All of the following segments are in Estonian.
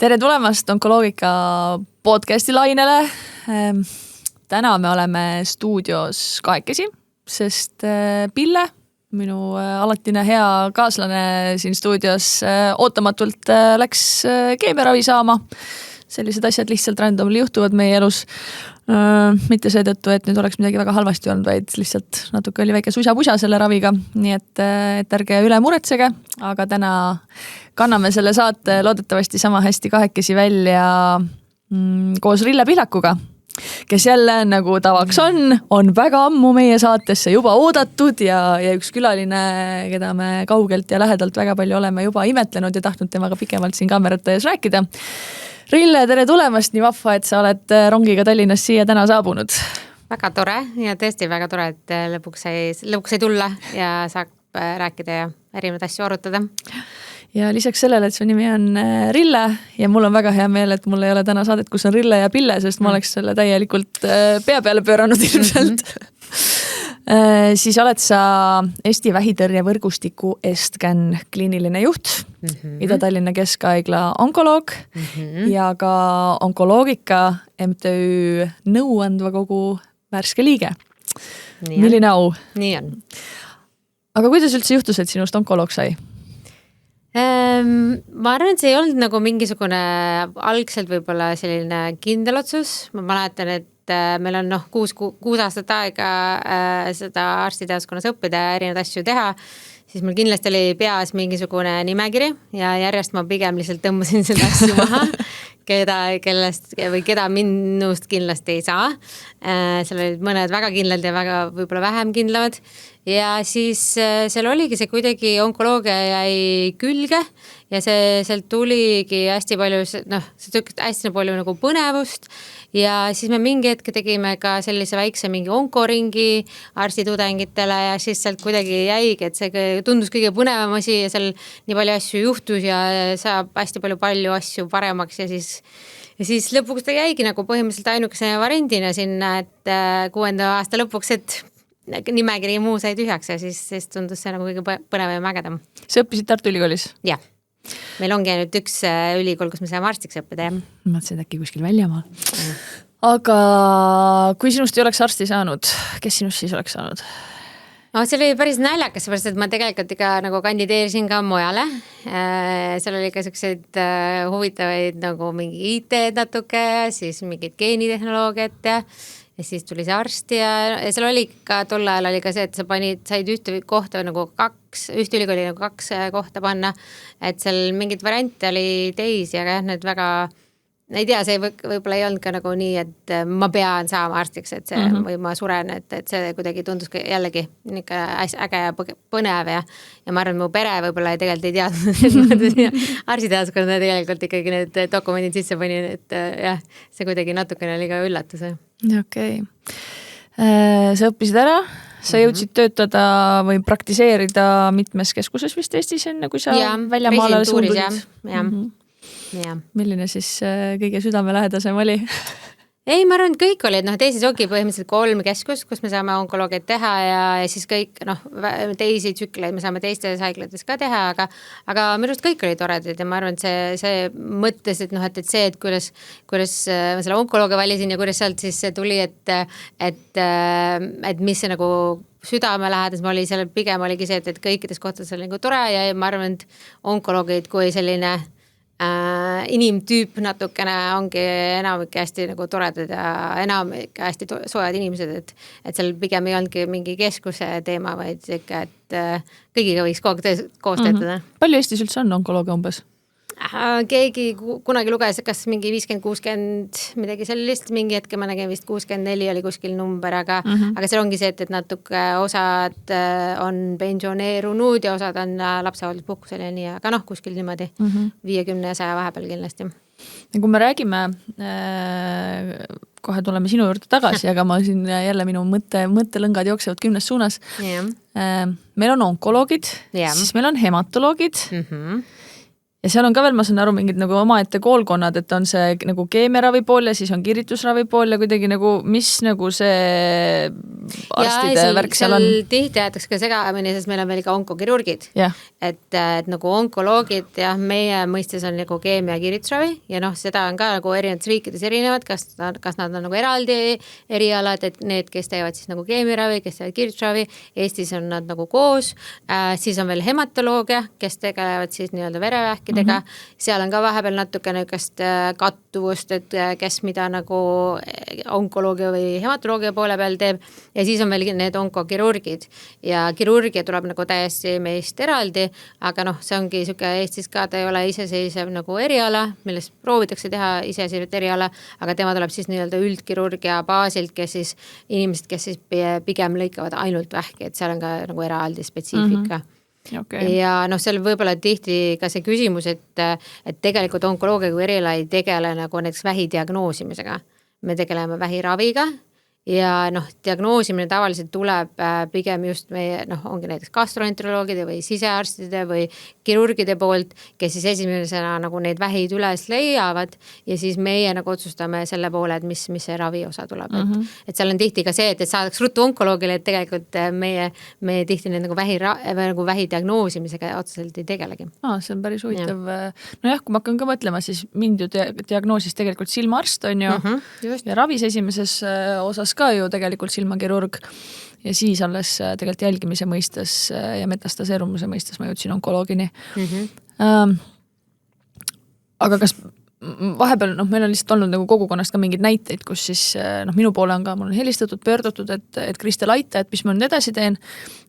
Tere tulemast Onkoloogika podcasti lainele. Täna me oleme stuudios kahekesi, sest Pille, minu alatine hea kaaslane siin stuudios, ootamatult läks keemiaravi saama. Sellised asjad lihtsalt randomly juhtuvad meie elus. Mitte seetõttu, et nüüd oleks midagi väga halvasti olnud, vaid lihtsalt natuke oli väike suisa-pusa selle raviga. Nii et ärge üle muretsege, aga täna kanname selle saate loodetavasti sama hästi kahekesi välja koos Rille Pihlakuga, kes jälle nagu tavaks on väga ammu meie saatesse juba oodatud ja üks külaline, keda me kaugelt ja lähedalt väga palju oleme juba imetlenud ja tahtnud temaga pikemalt siin kaamerate ees rääkida. Rille, tere tulemast, nii vahva, et sa oled rongiga Tallinnast siia täna saabunud. Väga tore ja tõesti väga tore, et lõpuks sai tulla ja saab rääkida ja erinevaid asju arutada. Ja lisaks sellele, et su nimi on Rille ja mul on väga hea meel, et mul ei ole täna saadet, kus on Rille ja Pille, sest ma oleks selle täielikult pea peale pööranud ilmselt. Siis oled sa Eesti vähitõrje võrgustiku Estcan kliiniline juht, Ida-Tallinna Keskhaigla onkoloog ja ka Onkoloogika MTÜ nõuandva kogu värske liige. Milline au? Nii on. Aga kuidas üldse juhtus, et sinust onkoloog sai? Ma arvan, et see ei olnud nagu mingisugune algselt võib-olla selline kindel otsus. Ma mäletan, et meil on 6 aastat aega seda arstiteaduskonnas õppida ja erinevaid asju teha, siis mul kindlasti oli peas mingisugune nimekiri ja järjest ma pigem lihtsalt tõmbasin seda asju maha, keda minust kindlasti ei saa. Seal olid mõned väga kindlad ja väga võib-olla vähem kindlavad. Ja siis seal oligi see kuidagi onkoloogia jäi külge ja sealt tuligi hästi palju, hästi palju nagu põnevust ja siis me mingi hetk tegime ka sellise väikse mingi onkoringi arstitudengitele ja siis sealt kuidagi jäigi, et see tundus kõige põnevam asi ja seal nii palju asju juhtus ja saab hästi palju asju paremaks ja siis lõpuks ta jäigi nagu põhimõtteliselt ainukese variandina sinna, et 6. aasta lõpuks, et nimekiri muu sai tühjaks ja siis tundus see nagu kõige põnev ja mägedam. Sa õppisid Tartu Ülikoolis? Jah. Meil ongi ainult üks ülikool, kus me saame arstiks õppida. Ma mõtlesin, et äkki kuskil väljamaal. Aga kui sinust ei oleks arsti saanud, kes sinust siis oleks saanud? See oli päris naljakas, seepärast, et ma tegelikult ikka nagu kandideerisin ka mujale. Seal oli ka selliseid huvitavaid nagu mingi IT natuke, siis mingid geenitehnoloogiat ja siis tuli see arst ja seal oli ka tol ajal oli ka see, et sa said ühte kohta nagu ühte ülikooli nagu 2 kohta panna, et seal mingid variante oli teisi, aga need väga, ei tea, see võib-olla ei olnud ka nagu nii, et ma pean saama arstiks, et see või ma suren, et see kuidagi tundus jällegi äge ja põnev ja ma arvan, mu pere võib-olla tegelikult ei teadnud arstiteaduskonna tegelikult ikkagi need dokumendid sisse panin, et jah, see kuidagi natukene oli ka üllatus. Okei. Sa õppisid ära, sa jõudsid töötada või praktiseerida mitmes keskuses vist Eestis enne, kui sa väljamaale suundud. Ja. Milline siis kõige südamelähedasem oli? Ei, ma arvan, et kõik olid, teises ongi põhimõtteliselt 3 keskust, kus me saame onkoloogiat teha ja siis kõik, teisi tsükleid me saame teistes haiglates ka teha, aga minu arust kõik olid toredad ja ma arvan, et see mõttes, et see, et kuidas ma selle onkoloogia valisin ja kuidas sealt siis tuli, et mis see nagu südamelähedas ma oli, seal pigem oligi see, et kõikides kohtades oli nagu tore ja ma arvan, et onkoloogid kui selline inimtüüp natukene ongi enamik hästi nagu toredad ja enamik hästi soojad inimesed, et seal pigem ei olnudki mingi keskuse teema, vaid ikka, et kõigiga võiks koos töötada. Palju Eestis üldse on onkoloogia umbes? Keegi kunagi luges, kas mingi 50-60 midagi sellist, mingi hetke ma nägin vist 64 oli kuskil number, aga seal ongi see, et natuke osad on pensioneerunud ja osad on lapsehoolduspuhkusel ja nii, aga kuskil niimoodi 50 ja 100 vahepeal kindlasti. Ja kui me räägime, kohe tuleme sinu juurde tagasi, aga ma siin jälle minu mõttelõngad jooksevad 10 suunas. Meil on onkoloogid, siis meil on hematoloogid, ja seal on ka veel, ma saan aru, mingid nagu omaette koolkonnad, et on see nagu keemiaravi pool ja siis on kirjutusravi pool ja kuidagi nagu, mis nagu see arstide värk seal on. Tihti jäetakse ka segamini, sest meil on veel ka onkokirurgid. Yeah. Et nagu onkoloogid, jah, meie mõistes on nagu keemia ja kirjutusravi ja noh, seda on ka nagu erinevates riikides erinevad, kas nad on nagu eraldi erialad, et need, kes teevad siis nagu keemiaravi, kes teevad kirjutusravi, Eestis on nad nagu koos, siis on veel hematoloogia, kes tegelevad siis nii-öelda verevähkidega, seal on ka vahepeal natuke niisugust kattuvust, et kes mida nagu onkoloogia või hematoloogia poole peal teeb ja siis on veel need onkokirurgid ja kirurgia tuleb nagu täiesti meist eraldi, aga noh, see ongi niisugune Eestis ka, ta ei ole iseseisev nagu eriala, millest proovitakse teha iseseisevat eriala, aga tema tuleb siis nii-öelda üldkirurgia baasilt, kes siis inimesed, kes siis pigem lõikavad ainult vähki, et seal on ka nagu eraldi spetsiifika. Okay. Ja noh, seal võib-olla tihti ka see küsimus, et tegelikult onkoloogia kui eriala ei tegele nagu näiteks vähi diagnoosimisega. Me tegeleme vähiraviga ja noh, diagnoosimine tavaliselt tuleb pigem just meie, noh, ongi näiteks gastroenteroloogide või sisearstide või kirurgide poolt, kes siis esimesena nagu need vähid üles leiavad ja siis meie nagu otsustame selle poole, et mis see ravi osa tuleb. Et seal on tihti ka see, et saadaks ruttu onkoloogile, et tegelikult me tihti need nagu vähi diagnoosimisega otseselt ei tegelegi. See on päris huvitav. Nojah, kui ma hakkan ka mõtlema, siis mind ju diagnoosis tegelikult silmaarst on ju ja ravis esimeses osas ka ju tegelikult silmakirurg ja siis alles tegelikult jälgimise mõistes ja metastaseerumuse mõistes ma jõudsin onkoloogini. Aga kas vahepeal, meil on lihtsalt olnud nagu kogukonnast ka mingid näiteid, kus siis minu poole on ka, mul on helistatud, pöördutud, et Kristel aita, et mis ma nüüd edasi teen,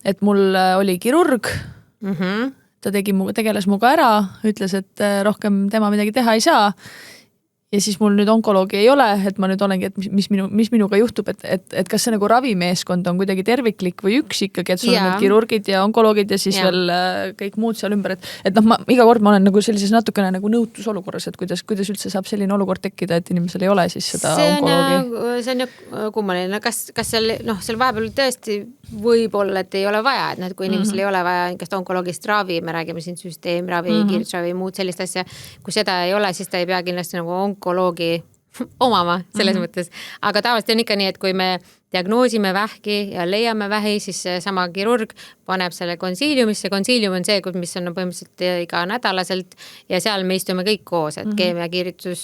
et mul oli kirurg, ta tegeles muga ära, ütles, et rohkem tema midagi teha ei saa ja siis mul nüüd onkoloogi ei ole, et ma nüüd olengi, et mis minuga juhtub, et kas see nagu ravimeeskond on kuidagi terviklik või üks ikkagi, et sul on need kirurgid ja onkoloogid ja siis veel kõik muud seal ümber, et noh, iga kord ma olen nagu sellises natukene nagu nõutusolukorras, et kuidas üldse saab selline olukord tekkida, et inimesel ei ole siis seda onkoloogi. See on ju kummaline, kas seal vahepeal tõesti võib olla, et ei ole vaja, et kui inimesel ei ole vaja kas onkoloogist ravi, me räägime siin süsteemravi, kirjutusravi, muud sellist asja, kui seda ei ole, siis ta ei pea kindlasti nagu onkoloogi omama selles mõttes, aga tavaliselt on ikka nii, et kui me diagnoosime vähki ja leiame vähi, siis sama kirurg paneb selle konsiiliumisse. Konsiilium on see, mis on põhimõtteliselt iga nädalaselt ja seal me istume kõik koos, et keemia, kirjutus,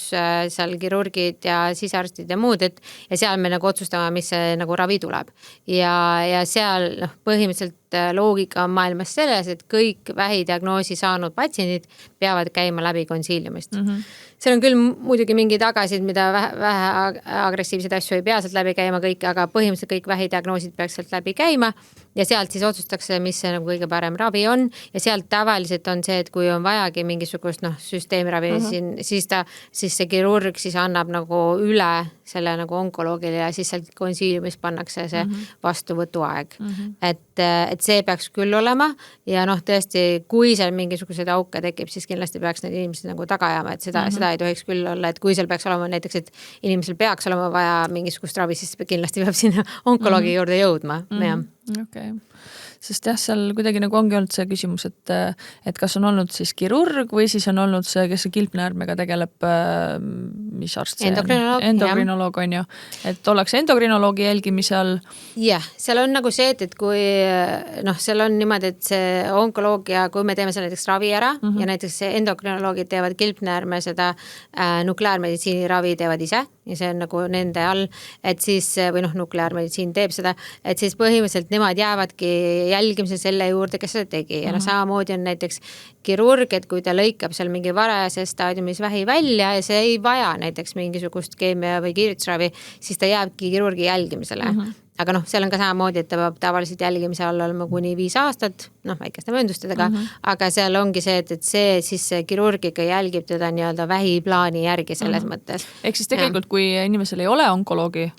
seal kirurgid ja sisearstid ja muud, ja seal me nagu otsustame, mis see nagu ravi tuleb. Ja seal põhimõtteliselt loogika on maailmas selles, et kõik vähidiagnoosi saanud patsiendid peavad käima läbi konsiiliumist. Seal on küll muidugi mingi tagasid, mida vähe agressiivseid asju ei pea sealt läbi käima kõik, aga põhimõtteliselt kõik vähidiagnoosid peaks sealt läbi käima ja sealt siis otsustakse, mis see nagu kõige parem ravi on ja sealt tavaliselt on see, et kui on vajagi mingisugust süsteemiravi, siis see kirurg siis annab nagu üle selle nagu onkoloogile ja siis sealt konsiiliumis pannakse see vastuvõtuaeg. Et see peaks küll olema ja tõesti, kui seal mingisuguseid auke tekib, siis kindlasti peaks need inimesed nagu taga ajama, et seda ei tohiks küll olla, et kui seal peaks olema näiteks, et inimesel peaks olema vaja mingisugust ravi, siis kindlasti peab sinna onkoloogi juurde jõudma. Okay. Sest jah, seal kuidagi nagu ongi olnud see küsimus, et kas on olnud siis kirurg või siis on olnud see, kes see kilpnäärmega tegeleb, mis arst see endokrinoloog on ju, et ollakse endokrinoloogi jälgimise all. Jah, seal on nagu see, et kui seal on niimoodi, et see onkoloogia, kui me teeme seal näiteks ravi ära ja näiteks endokrinoloogid teevad kilpnäärme, seda nukleaarmeditsiini ravi teevad ise ja see on nagu nende all, et siis, või nukleaarmeditsiin teeb seda, et siis põhimõtteliselt nemad jäävadki jälgimise selle juurde, kes seda tegi ja samamoodi on näiteks kirurg, et kui ta lõikab seal mingi varajases staadiumis vähi välja ja see ei vaja näiteks mingisugust keemia või kirjutusravi, siis ta jääbki kirurgi jälgimisele. Aga seal on ka samamoodi, et ta peab tavaliselt jälgimise all olema kuni 5 aastat, väikeste mööndustedega, aga seal ongi see, et see kirurg ikka jälgib teda nii-öelda vähiplaani järgi selles mõttes. Ehk siis tegelikult, kui inimesel ei ole onkoloogi,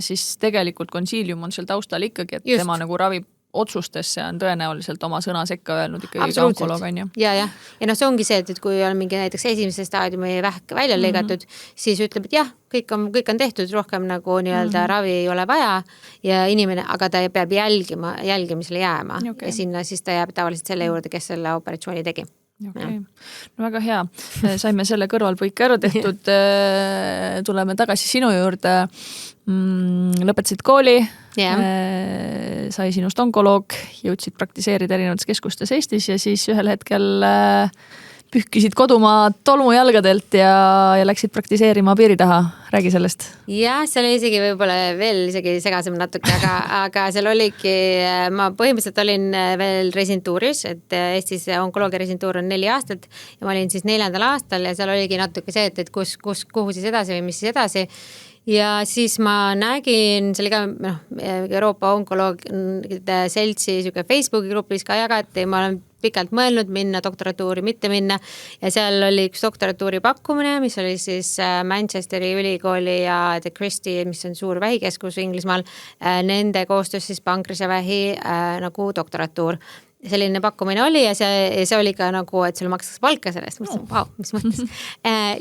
siis tegelikult konsiilium on seal taustal ikkagi, et tema nagu ravi otsustesse on tõenäoliselt oma sõna sekka öelnud ikkagi ka onkoloog on ju. Ja see ongi see, et kui on mingi näiteks esimese staadiumi vähk välja lõigatud, siis ütleb, et jah, kõik on tehtud, rohkem nagu nii-öelda ravi ei ole vaja ja inimene, aga ta peab jälgimisele jääma ja sinna siis ta jääb tavaliselt selle juurde, kes selle operatsiooni tegi. Okay. No väga hea, saime selle kõrvalpõike ära tehtud, tuleme tagasi sinu juurde. lõpetasid kooli, Jah. sai sinust onkoloog, jõudsid praktiseerida erinevates keskustes Eestis ja siis ühel hetkel pühkisid kodumaa tolmujalgadelt ja läksid praktiseerima piiri taha. Räägi sellest. Jah, see oli isegi võib-olla veel isegi segasem natuke, aga seal oligi, ma põhimõtteliselt olin veel residentuuris, et Eestis onkoloogia residentuur on 4 aastat ja ma olin siis 4. aastal ja seal oligi natuke see, et kuhu siis edasi või mis siis edasi. Ja siis ma nägin, see oli ka Euroopa onkoloogide seltsi Facebooki grupis ka jagati, ma olen pikalt mõelnud minna doktoratuuri, mitte minna ja seal oli üks doktoratuuri pakkumine, mis oli siis Manchesteri ülikooli ja The Christie, mis on suur vähikeskus Inglismaal, nende koostöös siis pankrisevähi nagu doktoratuur. Selline pakkumine oli ja see oli ka nagu, et sulle maksaks palka sellest, mis mõttes.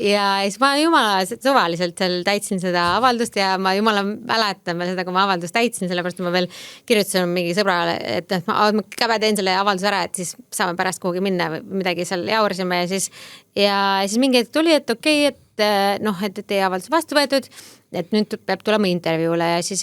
Ja siis ma jumala suvaliselt seal täitsin seda avaldust ja ma jumala mäletan veel seda, kui ma avaldust täitsin, sellepärast ma veel kirjutasin mingi sõbrale, et ma käbe teen selle avalduse ära, et siis saame pärast kuhugi minna või midagi seal jaurisime ja siis mingi hetk tuli, et okei, et teie avaldus vastu võetud, et nüüd peab tulema intervjuule ja siis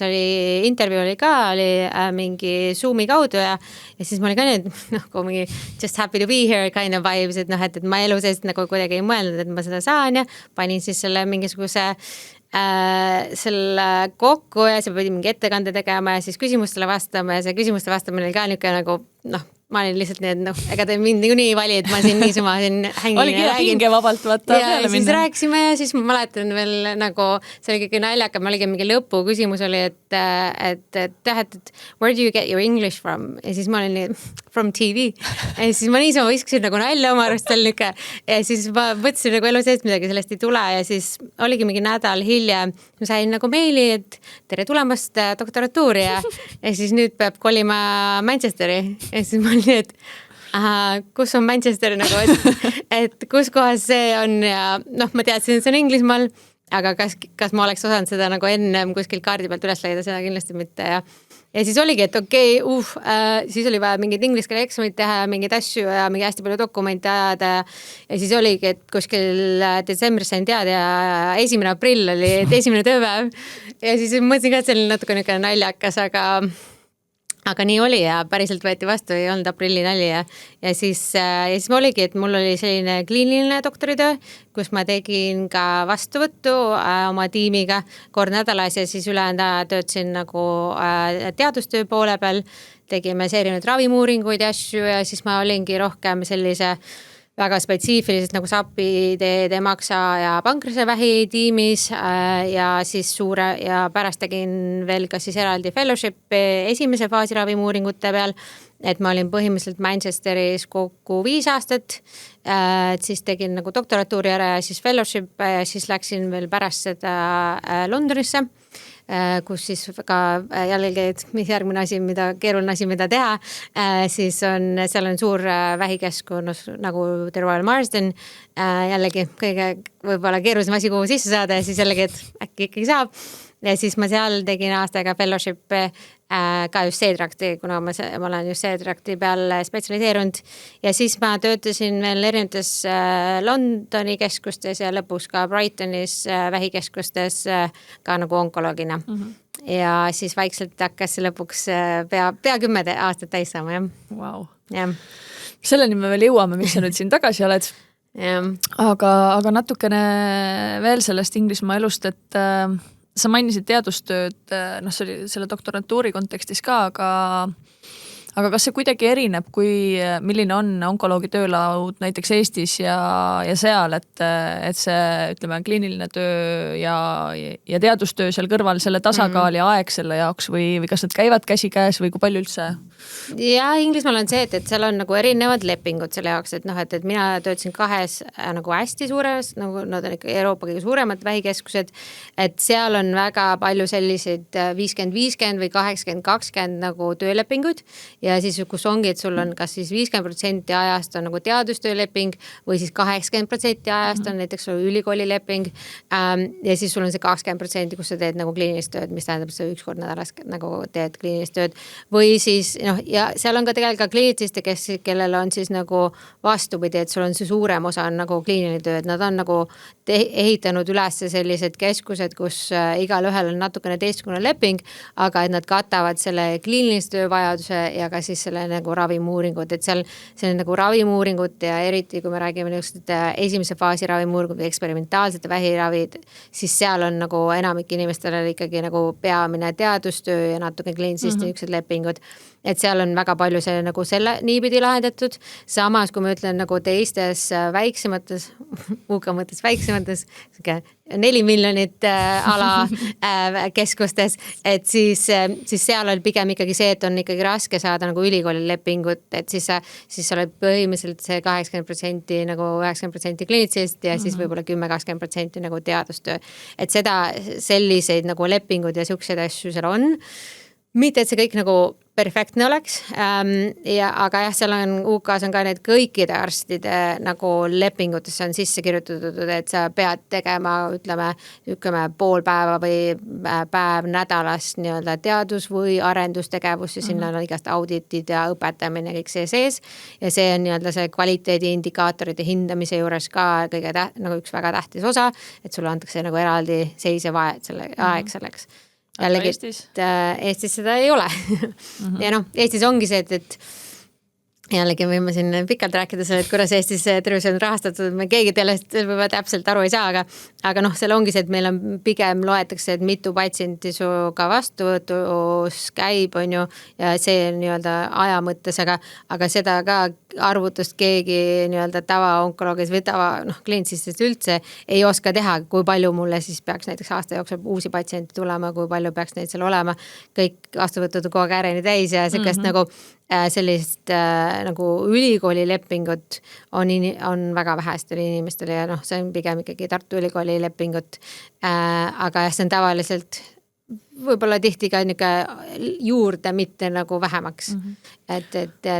intervjuu oli mingi Zoomi kaudu ja siis ma oli ka nüüd nagu mingi just happy to be here kind of vibes, et et ma elu seest nagu kuidagi ei mõelnud, et ma seda saan ja panin siis selle mingisuguse selle kokku ja see pidi mingi ettekande tegema ja siis küsimustele vastama ja see küsimuste vastamine oli ka niisugune nagu ma olin lihtsalt nii, et ega te mind nii vali, et ma siin niisama hängin ja räägin. Hinge vabalt vaata ja peale siis minna. Rääksime ja siis ma mäletan veel nagu, see oli kõige naljakam, oligi mingi lõpu küsimus oli, et where do you get your English from? Ja siis ma olin nii, from TV. Ja siis ma niisama viskasin nagu nalja oma arust seal niuke ja siis ma võtsin nagu elu seest midagi sellest ei tule ja siis oligi mingi nädal hiljem, ma sain nagu meili, et tere tulemast doktoratuuri ja siis nüüd peab kolima Manchesteri ja siis ma olin nii, et kus on Manchester nagu, et kus kohas see on ja ma teadsin, et see on Inglismaal, aga kas ma oleks osanud seda nagu enne kuskil kaardi pealt üles leida, seda kindlasti mitte ja siis oligi, et okei, siis oli vaja mingid inglise keele eksamid teha ja mingeid asju ja mingi hästi palju dokumente ajada ja siis oligi, et kuskil detsembris sain teada ja 1. aprill oli 1. tööpäev ja siis mõtlesin ka, et see oli natuke niisugune naljakas, aga nii oli ja päriselt võeti vastu, ei olnud aprilli nali ja siis ma oligi, et mul oli selline kliiniline doktoritöö, kus ma tegin ka vastuvõttu oma tiimiga kord nädalas ja siis ülejäänud töötasin nagu teadustöö poole peal, tegime erinevaid ravimuuringuid ja asju ja siis ma olingi rohkem sellise väga spetsiifiliselt nagu SAPi, maksa ja pankrisevähi tiimis ja siis ja pärast tegin veel ka siis eraldi fellowship esimese faasi ravimuuringute peal, et ma olin põhimõtteliselt Manchesteris kokku 5 aastat, siis tegin nagu doktoratuuri ära ja siis fellowship ja siis läksin veel pärast seda Londonisse, kus siis ka jällegi, mis järgmine asi, keeruline asi, mida teha, siis seal on suur vähikeskus nagu The Royal Marsden, jällegi kõige võib-olla keerulisem asi, kuhu sisse saada ja siis jällegi, et äkki ikkagi saab ja siis ma seal tegin aastaga fellowship ka just C-trakti, kuna ma olen just C-trakti peal spetsialiseerunud ja siis ma töötasin veel erinevates Londoni keskustes ja lõpuks ka Brightonis vähikeskustes ka nagu onkoloogina. Ja siis vaikselt hakkas lõpuks pea 10 aastat täis saama, jah. Wow. Ja. Selleni me veel jõuame, mis sa nüüd siin tagasi oled. Ja. Aga natukene veel sellest Inglismaa elust, et sa mainisid teadustööd, see oli selle doktorantuuri kontekstis ka, aga kas see kuidagi erineb, milline on onkoloogi töölaud näiteks Eestis ja seal, et see, ütleme, kliiniline töö ja teadustöö seal kõrval, selle tasakaal ja aeg selle jaoks või kas nad käivad käsikäes või kui palju üldse? Ja Inglismaal on see, et seal on nagu erinevad lepingud selle jaoks, et et mina töötasin 2 nagu hästi suures, nagu nad on ikka Euroopa kõige suuremad vähikeskused, et seal on väga palju selliseid 50-50 või 80-20 nagu töölepingud ja siis kus ongi, et sul on kas siis 50% ajast on nagu teadustööleping või siis 80% ajast on näiteks ülikoolileping ja siis sul on see 20%, kus sa teed nagu kliinilist tööd, mis tähendab, et sa 1 kord nädalas nagu teed kliinilist tööd või siis noh, ja seal on ka tegelikult ka kliinitsiste, kellel on siis nagu vastupidi, et sul on see suurem osa on nagu kliiniline töö, et nad on nagu ehitanud üles sellised keskused, kus igal ühel on natukene teistkune leping, aga et nad katavad selle kliinilise töövajaduse ja ka siis selle nagu ravimuuringut, et seal see on nagu ravimuuringut ja eriti kui me räägime esimese faasi ravimuuringut või eksperimentaalsete vähiravid, siis seal on nagu enamik inimestele ikkagi nagu peamine teadustöö ja natuke kliinisiste niisugused lepingud. Et seal on väga palju see nagu selle niipidi lahendatud. Samas, kui ma ütlen nagu teistes väiksemates, UK mõttes väiksemates, 4 miljonit ala keskustes, et siis seal on pigem ikkagi see, et on ikkagi raske saada nagu ülikooli lepingut, et siis sa oled põhimõtteliselt see 80% nagu 90% kliinitsist ja siis võib-olla 10-20% nagu teadustöö. Et selliseid nagu lepingud ja siukseid asju seal on. Mitte, et see kõik nagu perfektne oleks, aga jah, seal on UK-s on ka need kõikide arstide nagu lepingutesse on sisse kirjutatud, et sa pead tegema, ütleme pool päeva või päev nädalast nii-öelda teadus- või arendustegevus ja sinna on igast auditid ja õpetamine kõik see sees ja see on nii-öelda see kvaliteedi indikaatorite hindamise juures ka kõige nagu üks väga tähtis osa, et sulle antakse nagu eraldi seisev aeg selleks. Jällegi, Eestis seda ei ole. Ja noh, Eestis ongi see, et jällegi võime siin pikalt rääkida selle, et kuidas Eestis tervis on rahastatud, me keegi teelest võib-olla täpselt aru ei saa, aga noh, seal ongi see, et meil on pigem loetakse, et mitu patsienti suga vastuvõtus käib, on ju, ja see on nii-öelda aja mõttes, aga seda ka arvutust keegi nii-öelda tavaonkoloogis või kliinitsistest üldse ei oska teha, kui palju mulle siis peaks näiteks aasta jooksul uusi patsiente tulema, kui palju peaks neid seal olema, kõik vastuvõtud kogu aeg äreni täis ja sellist nagu sellist nagu ülikooli lepingut on väga vähestel inimestel ja noh, see on pigem ikkagi Tartu Ülikooli lepingut, aga jah, see on tavaliselt võib-olla tihti ka juurde, mitte nagu vähemaks. Et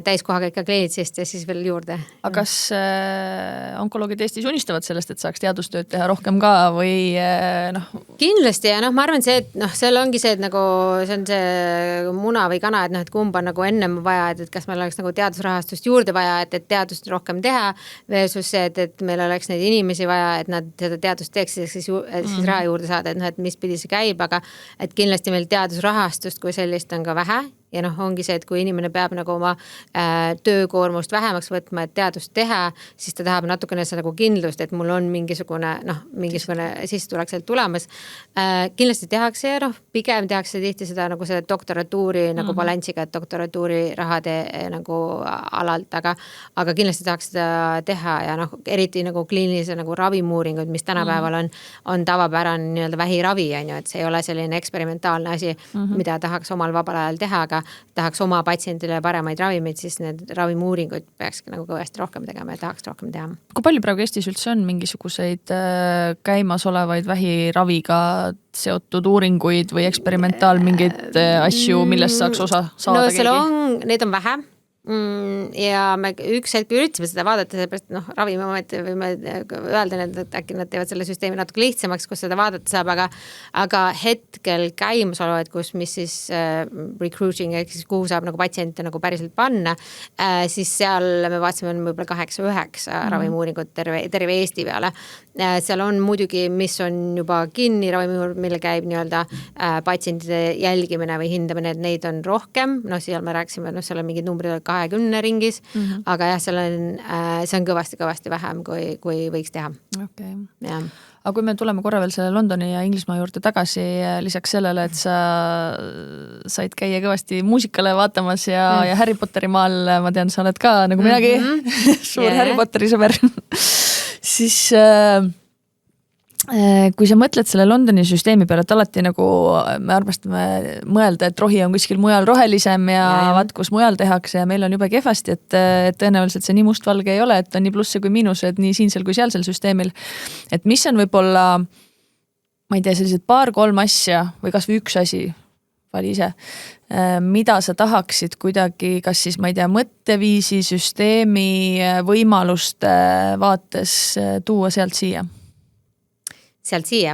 täiskohaga ikka kliinitsist ja siis veel juurde. Aga kas onkoloogid Eestis unistavad sellest, et saaks teadustööd teha rohkem ka või noh? Kindlasti ja noh, ma arvan see, et noh, seal ongi see, et nagu see on see muna või kana, et noh, et kumb on nagu ennem vaja, et kas meil oleks nagu teadusrahastust juurde vaja, et teadust rohkem teha versus see, et meil oleks neid inimesi vaja, et nad seda teadust teeksid, siis raha juurde saada, et noh, et mis pidi see käib, aga et kindlasti meil teadusrahastust kui sellist on ka vähe ja noh, ongi see, et kui inimene peab nagu oma töökoormust vähemaks võtma, et teadust teha, siis ta tahab natukene seda nagu kindlust, et mul on mingisugune sissetulek sealt tulemas. Kindlasti tehakse ja noh, pigem tehakse tihti seda nagu seda doktoratuuri nagu balansiga, et doktoratuuri rahade nagu alalt, aga kindlasti tahaks seda teha ja noh, eriti nagu kliinilise nagu ravimuuringud, mis tänapäeval on tavapärane nii-öelda vähiravi, on ju, et see ei ole selline eksperimentaalne asi, mida tahaks omal vabal ajal teha, aga tahaks oma patsientile paremaid ravimeid, siis need ravimuuringud peakski nagu kõvasti rohkem tegema ja tahaks rohkem teha. Kui palju praegu Eestis üldse on mingisuguseid käimas olevaid vähiraviga seotud uuringuid või eksperimentaal mingeid asju, millest saaks osa saada keegi? Neid on vähe. Ja me üks hetk üritasime seda vaadata, sellepärast ravimiamet võime öelda, et äkki nad teevad selle süsteemi natuke lihtsamaks, kus seda vaadata saab, aga hetkel käimasolevad, mis siis recruiting, ehk siis kuhu saab nagu patsiente nagu päriselt panna, siis seal me vaatasime võib-olla 8-9 ravimuuringut terve Eesti peale. Seal on muidugi, mis on juba kinni ravimimuuring, mille käib nii-öelda patsientide jälgimine või hindamine, et neid on rohkem, seal me rääksime, seal on mingid numbrid 20 ringis, aga jah, see on kõvasti vähem, kui võiks teha. Okay. Aga kui me tuleme korra veel selle Londoni ja Inglismaa juurde tagasi, lisaks sellele, et sa said käia kõvasti muusikale vaatamas ja Harry Potteri maal, ma tean, sa oled ka nagu minagi suur Harry Potteri sõber, siis kui sa mõtled selle Londoni süsteemi peale, et alati nagu me armastame mõelda, et rohi on kuskil mujal rohelisem ja vaat, kus mujal tehakse ja meil on juba kehvasti, et tõenäoliselt see nii mustvalge ei ole, et on nii plusse kui miinused nii siinsel kui sealsel süsteemil. Et mis on võib-olla, ma ei tea, sellised 2-3 asja või kas või üks asi, vali ise, mida sa tahaksid kuidagi, kas siis, ma ei tea, mõtteviisi, süsteemi, võimaluste vaates tuua sealt siia? Sealt siia.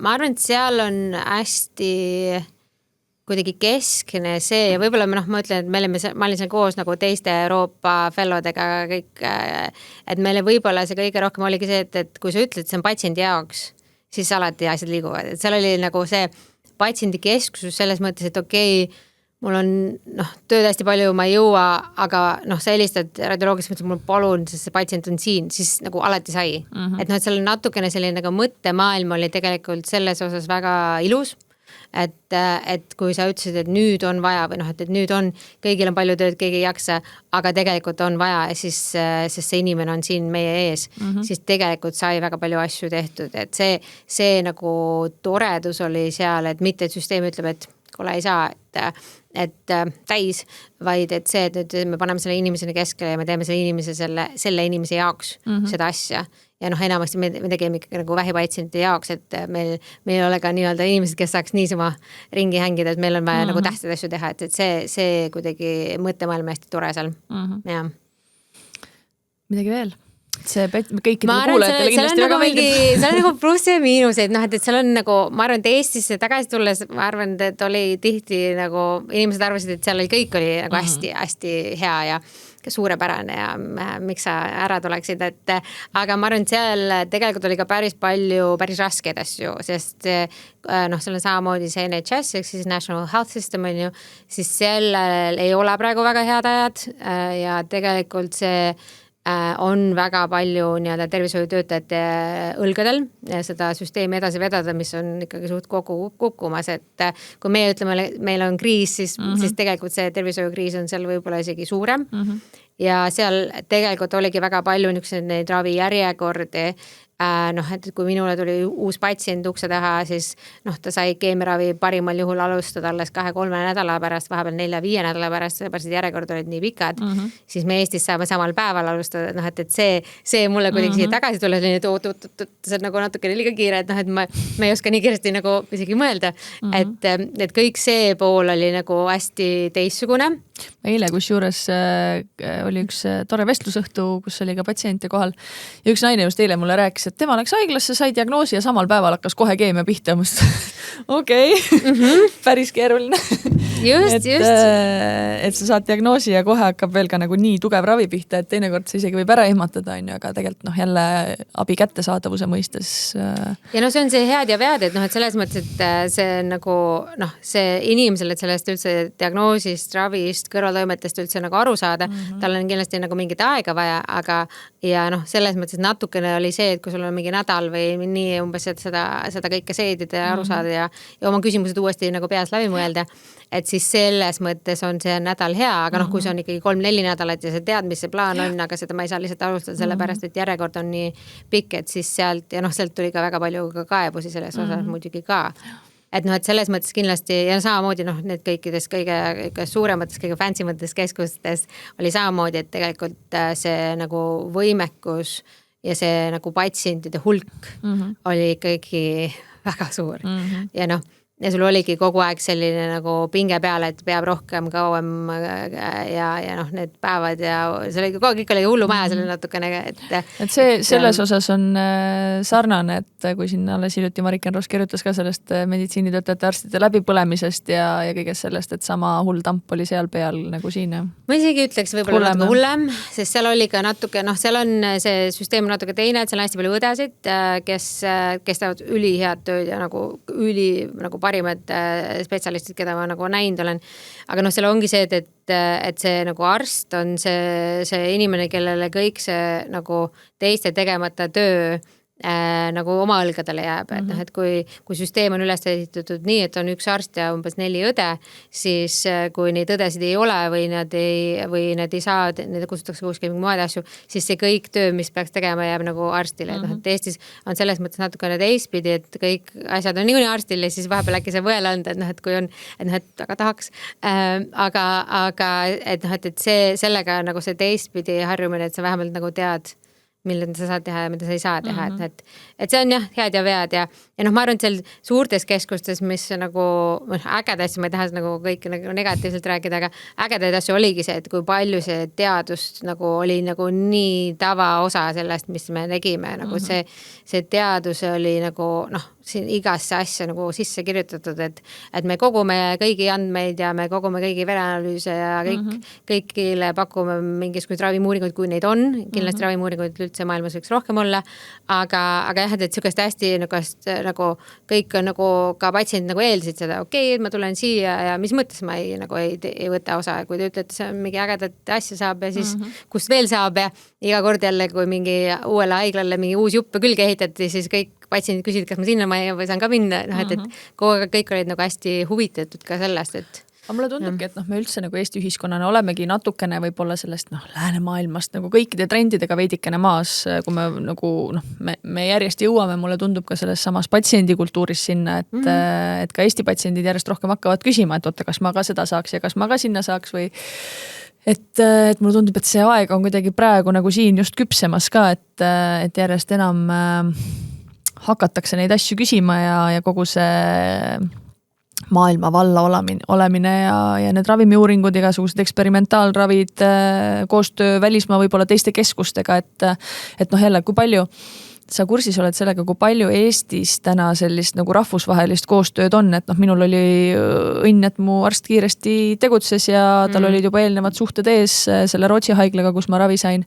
Ma arvan, et seal on hästi kuidagi keskne see, võib-olla ma ütlen, et ma olin seal koos nagu teiste Euroopa fellodega kõik, et meile võib-olla see kõige rohkem oligi see, et kui sa ütled, see on patsiendi jaoks, siis alati asjad liiguvad, et seal oli nagu see patsiendi kesksus selles mõttes, et okei, mul on tööd hästi palju, ma ei jõua, aga sa helistad radioloogist, mõtled, mul palun, sest see patsient on siin, siis nagu alati sai. Et et seal natukene selline nagu mõttemaailm oli tegelikult selles osas väga ilus, et kui sa ütlesid, et nüüd on vaja või et nüüd on, kõigil on palju tööd, keegi ei jaksa, aga tegelikult on vaja, siis, sest see inimene on siin meie ees, siis tegelikult sai väga palju asju tehtud, et see nagu toredus oli seal, et mitte, et süsteem ütleb, et kuule ei saa, et täis, vaid et see, et me paneme selle inimeseni keskele ja me teeme selle inimese jaoks seda asja. Ja enamasti me tegime ikkagi nagu vähipatsientide jaoks, et meil ei ole ka nii-öelda inimesed, kes saaks niisama ringi hängida, et meil on vaja nagu tähtsad asju teha, et see kuidagi mõttemaailm hästi tore seal. Ja. Midagi veel? See kõikidele kuulajatele kindlasti väga meeldib. See on nagu pluss ja miinuseid, et seal on nagu, ma arvan, et Eestisse tagasi tulles, ma arvan, et oli tihti nagu, inimesed arvasid, et seal kõik oli nagu hästi hea ja suurepärane ja miks sa ära tuleksid, aga ma arvan, et seal tegelikult oli ka päris palju päris raskeid asju, sest seal on samamoodi see NHS, ehk siis National Health System on ju, siis sellel ei ole praegu väga head ajad ja tegelikult see on väga palju nii-öelda tervishoiutöötajate õlgadel seda süsteemi edasi vedada, mis on ikkagi suht kokku kukkumas, et kui meie ütleme, meil on kriis, siis tegelikult see tervishoiukriis on seal võib-olla isegi suurem ja seal tegelikult oligi väga palju niisuguseid neid ravijärjekordi, et kui minule tuli uus patsient ukse taha, siis ta sai keemiaravi parimal juhul alustada alles 2-3 nädala pärast, vahepeal 4-5 nädala pärast, sellepärast et järjekord olid nii pikad, siis me Eestis saame samal päeval alustada, et see mulle kuidagi siia tagasi tulles oli, et see on nagu natukene liiga kiire, et ma ei oska nii kiiresti nagu isegi mõelda, et kõik see pool oli nagu hästi teistsugune. Eile, kus juures oli üks tore vestlusõhtu, kus oli ka patsiente kohal ja üks naine just eile mulle rääkis, et tema läks haiglasse, sai diagnoosi ja samal päeval hakkas kohe keemia pihta. Okei, päris keeruline. Just. Et sa saad diagnoosi ja kohe hakkab veel ka nagu nii tugev ravi pihta, et teinekord sa isegi võib ära ehmatada, aga tegelikult jälle abi kättesaadavuse mõistes. Ja see on see head ja vead, et selles mõttes, et see on nagu see inimesel, et sellest üldse diagnoosist, ravist, kõrvaltoimetest üldse nagu aru saada, tal on kindlasti nagu mingit aega vaja, aga ja selles mõttes natukene oli see, et kui sul on mingi nädal või nii umbes, et seda kõike seedida ja aru saada ja oma küsimused uuesti nagu peas läbi mõelda, et siis selles mõttes on see nädal hea, aga kui see on ikkagi 3-4 nädalat ja sa tead, mis see plaan on, aga seda ma ei saa lihtsalt alustada sellepärast, et järjekord on nii pikk, et siis sealt ja sealt tuli ka väga palju ka kaebusi selles osas muidugi ka. Et selles mõttes kindlasti ja samamoodi need kõikides kõige suuremates, kõige fancymates keskustes oli samamoodi, et tegelikult see nagu võimekus ja see nagu patsientide hulk oli ikkagi väga suur ja ja sul oligi kogu aeg selline nagu pinge peale, et peab rohkem kauem ja need päevad ja see oli kõik oli hullu maja selle natukene. Et see selles osas on sarnane, et kui siin alles hiljuti Mariken Ross kirjutas ka sellest meditsiinitöötajate arstide läbipõlemisest ja kõigest sellest, et sama hull tamp oli seal peal nagu siin. Ma isegi ütleks võib-olla natuke hullem, sest seal oli ka natuke, seal on see süsteem natuke teine, et seal on hästi palju õdesid, kes teevad ülihead tööd ja nagu parimad spetsialistid, keda ma nagu näinud olen. Aga seal ongi see, et see nagu arst on see inimene, kellele kõik see nagu teiste tegemata töö nagu oma õlgadele jääb, et kui süsteem on üles ehitatud nii, et on üks arst ja umbes 4 õde, siis kui neid õdesid ei ole või nad ei saa, need kutsutakse kuskil mingi muid asju, siis see kõik töö, mis peaks tegema, jääb nagu arstile. Et Eestis on selles mõttes natukene teistpidi, et kõik asjad on niikuinii arstile, siis vahepeal äkki see võele anda, et kui on, et aga tahaks. Aga et see sellega nagu see teistpidi harjumine, et sa vähemalt nagu tead, milline sa saad teha ja mida sa ei saa teha, et see on jah, head ja vead ja ma arvan, et seal suurtes keskustes, mis nagu ägeda asju, ma ei taha nagu kõik nagu negatiivselt rääkida, aga ägedaid asju oligi see, et kui palju see teadust nagu oli nagu nii tavaosa sellest, mis me tegime, nagu see teadus oli nagu siin igasse asja nagu sisse kirjutatud, et me kogume kõigi andmeid ja me kogume kõigi vereanalüüse ja kõigile pakume mingisuguseid ravimuuringuid, kui neid on, kindlasti ravimuuringuid üldse maailmas võiks rohkem olla, aga jah, et sükest hästi nagu kõik on nagu ka patsiendid nagu eeldasid seda, okei, ma tulen siia ja mis mõttes ma ei võta osa, kui te ütlete, see on mingi ägedat asja saab ja siis kust veel saab ja iga kord jälle, kui mingi uuele haiglale mingi uus juppe külge ehitati, siis kõik patsiendid küsisid, kas ma sinna või saan ka minna, et kõik olid nagu hästi huvitatud ka sellest, et aga mulle tundubki, et me üldse nagu Eesti ühiskonnana olemegi natukene võib-olla sellest läänemaailmast nagu kõikide trendidega veidikene maas, kui me nagu me järjest jõuame, mulle tundub ka selles samas patsiendikultuuris sinna, et ka Eesti patsiendid järjest rohkem hakkavad küsima, et oota, kas ma ka seda saaks ja kas ma ka sinna saaks või et mulle tundub, et see aeg on kuidagi praegu nagu siin just küpsemas ka, et järjest enam hakatakse neid asju küsima ja kogu see maailma valla olemine ja need ravimiuuringud, igasugused eksperimentaalravid, koostöö välismaa võib-olla teiste keskustega, et jälle, kui palju sa kursis oled sellega, kui palju Eestis täna sellist nagu rahvusvahelist koostööd on, et minul oli õnn, et mu arst kiiresti tegutses ja tal olid juba eelnevad suhted ees selle Rootsi haiglaga, kus ma ravi sain.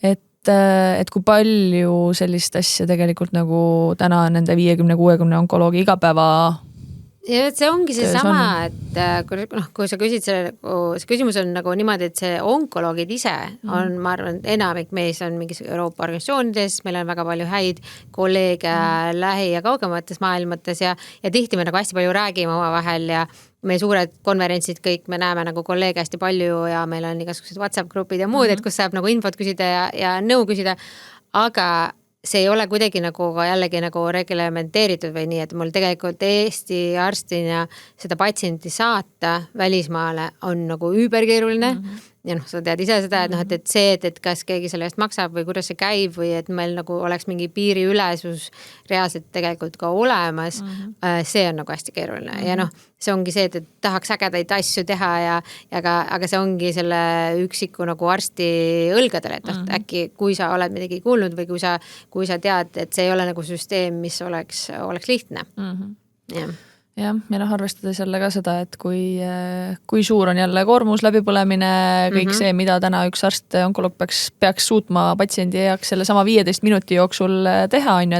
Et kui palju sellist asja tegelikult nagu täna nende 50-60 onkoloogi igapäeva ja see ongi see sama, et kui sa küsid see küsimus on nagu niimoodi, et see onkoloogid ise on, ma arvan, enamik mees on mingis Euroopa organisatsioonides, meil on väga palju häid kolleege lähi- ja kaugemates maailmates ja tihti me nagu hästi palju räägime omavahel ja meie suured konverentsid kõik, me näeme nagu kolleege hästi palju ja meil on igasugused WhatsApp-grupid ja muud, et kus saab nagu infot küsida ja nõu küsida, aga see ei ole kuidagi nagu jällegi nagu reglementeeritud või nii, et mul tegelikult Eesti arstina seda patsienti saata välismaale on nagu üüberkeeruline ja sa tead ise seda, et see, et kas keegi selle eest maksab või kuidas see käib või et meil nagu oleks mingi piiriülesus reaalselt tegelikult ka olemas, see on nagu hästi keeruline ja see ongi see, et tahaks ägedaid asju teha aga see ongi selle üksiku nagu arsti õlgadele, et äkki kui sa oled midagi kuulnud või kui sa tead, et see ei ole nagu süsteem, mis oleks lihtne. Ja arvestades jälle ka seda, et kui suur on jälle koormus, läbipõlemine, kõik see, mida täna üks arst, onkoloog peaks suutma patsiendi heaks selle sama 15 minuti jooksul teha, on ju,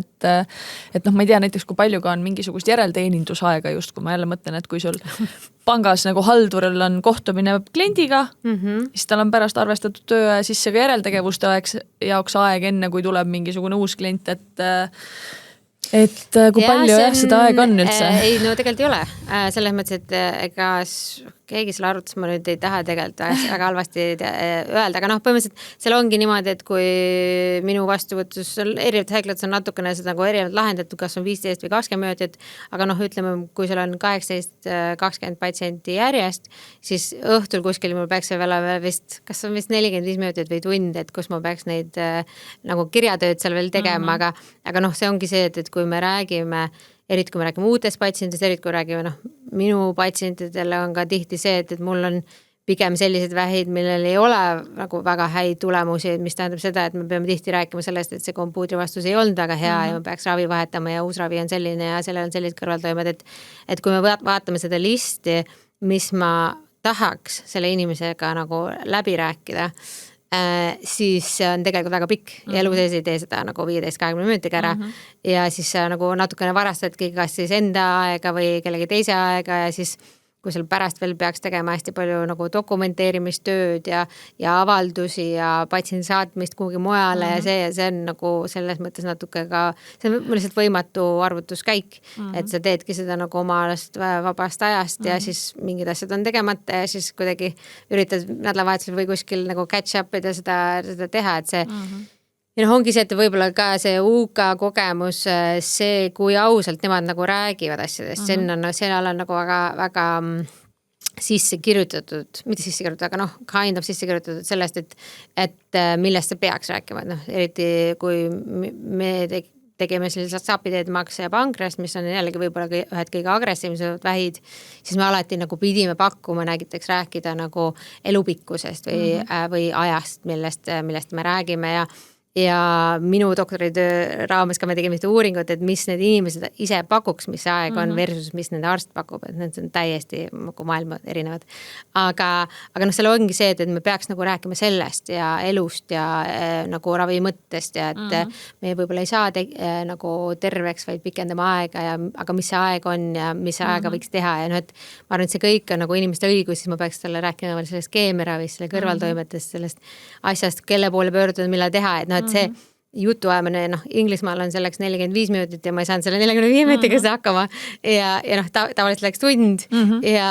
et ma ei tea näiteks, kui palju ka on mingisugust järelteenindusaega just, kui ma jälle mõtlen, et kui sul pangas nagu halduril on kohtumine kliendiga, siis tal on pärast arvestatud töö sisse ka järeltegevuste jaoks aeg enne, kui tuleb mingisugune uus klient, et kui palju seda aega on üldse? Ei, no tegelikult ei ole. Selles mõttes, et ega keegi selle arvutus ma nüüd ei taha tegelikult väga halvasti öelda, aga põhimõtteliselt seal ongi niimoodi, et kui minu vastuvõtus erinevates haiglates on natukene seda nagu erinevalt lahendatud, kas on 15 või 20 minutit, aga ütleme, kui seal on 18-20 patsienti järjest, siis õhtul kuskil mul peaks veel kas on vist 45 minutit või tund, et kus ma peaks neid nagu kirjatööd seal veel tegema, aga see ongi see, et kui me räägime eriti kui me räägime uutest patsientidest, eriti kui räägime minu patsientidele on ka tihti see, et mul on pigem sellised vähid, millel ei ole nagu väga häid tulemusi, mis tähendab seda, et me peame tihti rääkima sellest, et see kompuutri vastus ei olnud väga hea ja me peaks ravi vahetama ja uus ravi on selline ja sellel on sellised kõrvaltoimed, et kui me vaatame seda listi, mis ma tahaks selle inimesega nagu läbi rääkida, siis see on tegelikult väga pikk ja elu sees ei tee seda nagu 15-20 minutiga ära ja siis sa nagu natukene varastadki kas siis enda aega või kellegi teise aega ja siis kui seal pärast veel peaks tegema hästi palju nagu dokumenteerimistööd ja avaldusi ja patsiendi saatmist kuhugi mujale ja see on nagu selles mõttes natuke ka, see on lihtsalt võimatu arvutuskäik, et sa teedki seda nagu oma vabast ajast ja siis mingid asjad on tegemata ja siis kuidagi üritad nädalavahetusel või kuskil nagu catch up ida seda teha, et see ja ongi see, et võib-olla ka see UK kogemus, see, kui ausalt nemad nagu räägivad asjadest, seal on nagu väga sisse kirjutatud, mitte sisse kirjutatud, aga kind of sisse kirjutatud sellest, et millest sa peaks rääkima, eriti kui me tegime sellised sapiteedmaks ja pankreast, mis on jällegi võib-olla ühed kõige agressiivsemad vähid, siis me alati nagu pidime pakkuma näiteks rääkida nagu elupikkusest või ajast, millest me räägime ja minu doktoritöö raames ka me tegime seda uuringut, et mis need inimesed ise pakuks, mis see aeg on versus mis nende arst pakub, et need on täiesti nagu maailma erinevad. Aga noh, seal ongi see, et me peaks nagu rääkima sellest ja elust ja nagu ravi mõttest ja et me võib-olla ei saa nagu terveks, vaid pikendama aega ja aga mis see aeg on ja mis see aega võiks teha ja noh, et ma arvan, et see kõik on nagu inimeste õigus, siis ma peaks talle rääkima veel sellest keemiaravist, selle kõrvaltoimetest, sellest asjast, kelle poole pöörduda, millal teha, et noh, et see jutuajamine, noh, Inglismaal on selleks 45 minutit ja ma ei saanud selle 45 minutiga seda hakkama ja noh, tavaliselt läks tund ja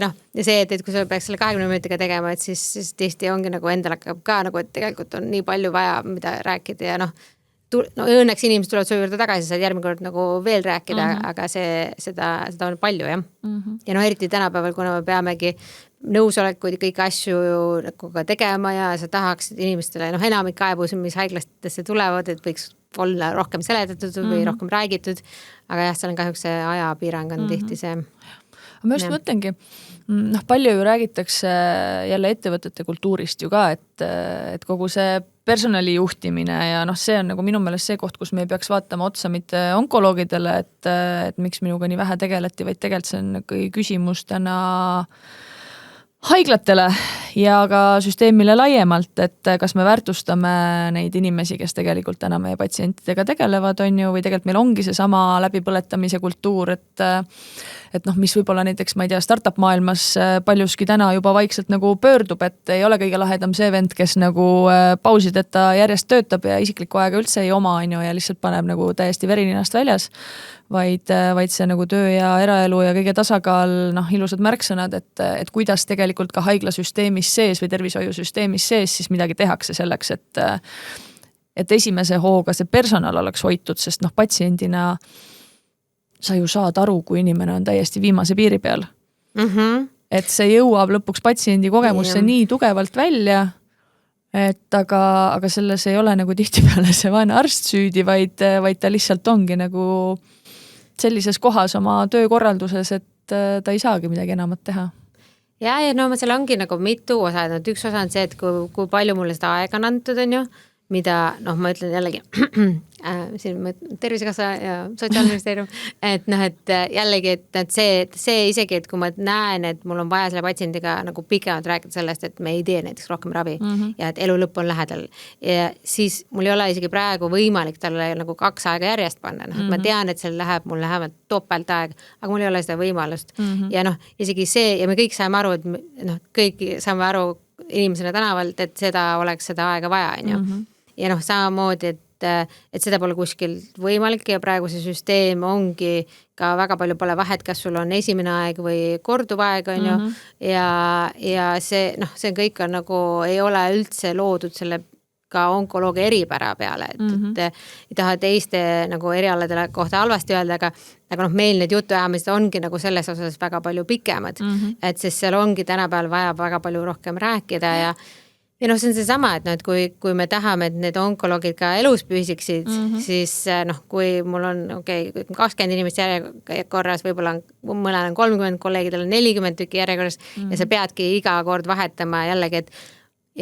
noh, ja see, et kui sa peaks selle 20 minutiga tegema, et siis tihti ongi nagu endal hakkab ka nagu, et tegelikult on nii palju vaja, mida rääkida ja noh, õnneks inimesed tulevad su juurde tagasi, saad järgmine kord nagu veel rääkida, aga seda on palju, jah. Ja noh, eriti tänapäeval, kuna me peamegi nõusolekuid ja kõiki asju nagu ka tegema ja sa tahaksid inimestele, noh, enamik kaebus, mis haiglastesse tulevad, et võiks olla rohkem seletatud või rohkem räägitud, aga jah, seal on kahjuks see ajapiirang on tihti see. Ma just mõtlengi, noh, palju ju räägitakse jälle ettevõtete kultuurist ju ka, et kogu see personali juhtimine ja noh, see on nagu minu meelest see koht, kus me ei peaks vaatama otsa mitte onkoloogidele, et miks minuga nii vähe tegeleti, vaid tegelikult see on nagu küsimus täna haiglatele ja ka süsteemile laiemalt, et kas me väärtustame neid inimesi, kes tegelikult täna meie patsientidega tegelevad, on ju, või tegelikult meil ongi see sama läbipõletamise kultuur, et noh, mis võib-olla näiteks, ma ei tea, startup maailmas paljuski täna juba vaikselt nagu pöördub, et ei ole kõige lahedam see vend, kes nagu pausideta järjest töötab ja isiklikku aega üldse ei oma, on ju, ja lihtsalt paneb nagu täiesti verininast väljas, vaid see nagu töö ja eraelu ja kõige tasakaal, noh, ilusad märksõnad, et kuidas tegelikult ka haiglasüsteemis sees või tervishoiusüsteemis sees siis midagi tehakse selleks, et esimese hooga see personal oleks hoitud, sest noh, patsiendina sa ju saad aru, kui inimene on täiesti viimase piiri peal. Et see jõuab lõpuks patsiendi kogemusse nii tugevalt välja, et aga selles ei ole nagu tihtipeale see vaene arst süüdi, vaid ta lihtsalt ongi nagu sellises kohas oma töökorralduses, et ta ei saagi midagi enamat teha. Ja no seal ongi nagu mitu osa, et üks osa on see, et kui palju mulle seda aega on antud, on ju, mida, noh, ma ütlen jällegi, siin Tervisekassa ja Sotsiaalministeerium, et noh, et jällegi, et see isegi, et kui ma näen, et mul on vaja selle patsiendiga nagu pikemalt rääkida sellest, et me ei tee näiteks rohkem ravi ja et elu lõpp on lähedal ja siis mul ei ole isegi praegu võimalik talle nagu 2 aega järjest panna, noh, et ma tean, et seal mul lähevad topelt aeg, aga mul ei ole seda võimalust ja noh, isegi see ja me kõik saame aru, et noh, kõik saame aru inimesena tänavalt, et seda oleks seda aega vaja, on ju. Ja noh, samamoodi, et seda pole kuskil võimalik ja praegu see süsteem ongi ka väga palju pole vahet, kas sul on esimene aeg või korduv aeg, on ju, ja see, noh, see kõik on nagu, ei ole üldse loodud selle ka onkoloogia eripära peale, et ei taha teiste nagu erialadele kohta halvasti öelda, aga noh, meil need jutuajamised ongi nagu selles osas väga palju pikemad, et sest seal ongi tänapäeval vaja väga palju rohkem rääkida ja noh, see on see sama, et noh, et kui me tahame, et need onkoloogid ka elus püsiksid, siis noh, kui mul on 20 inimest järjekorras, võib-olla mõnel on 30 kolleegidel on 40 tükki järjekorras ja sa peadki iga kord vahetama jällegi, et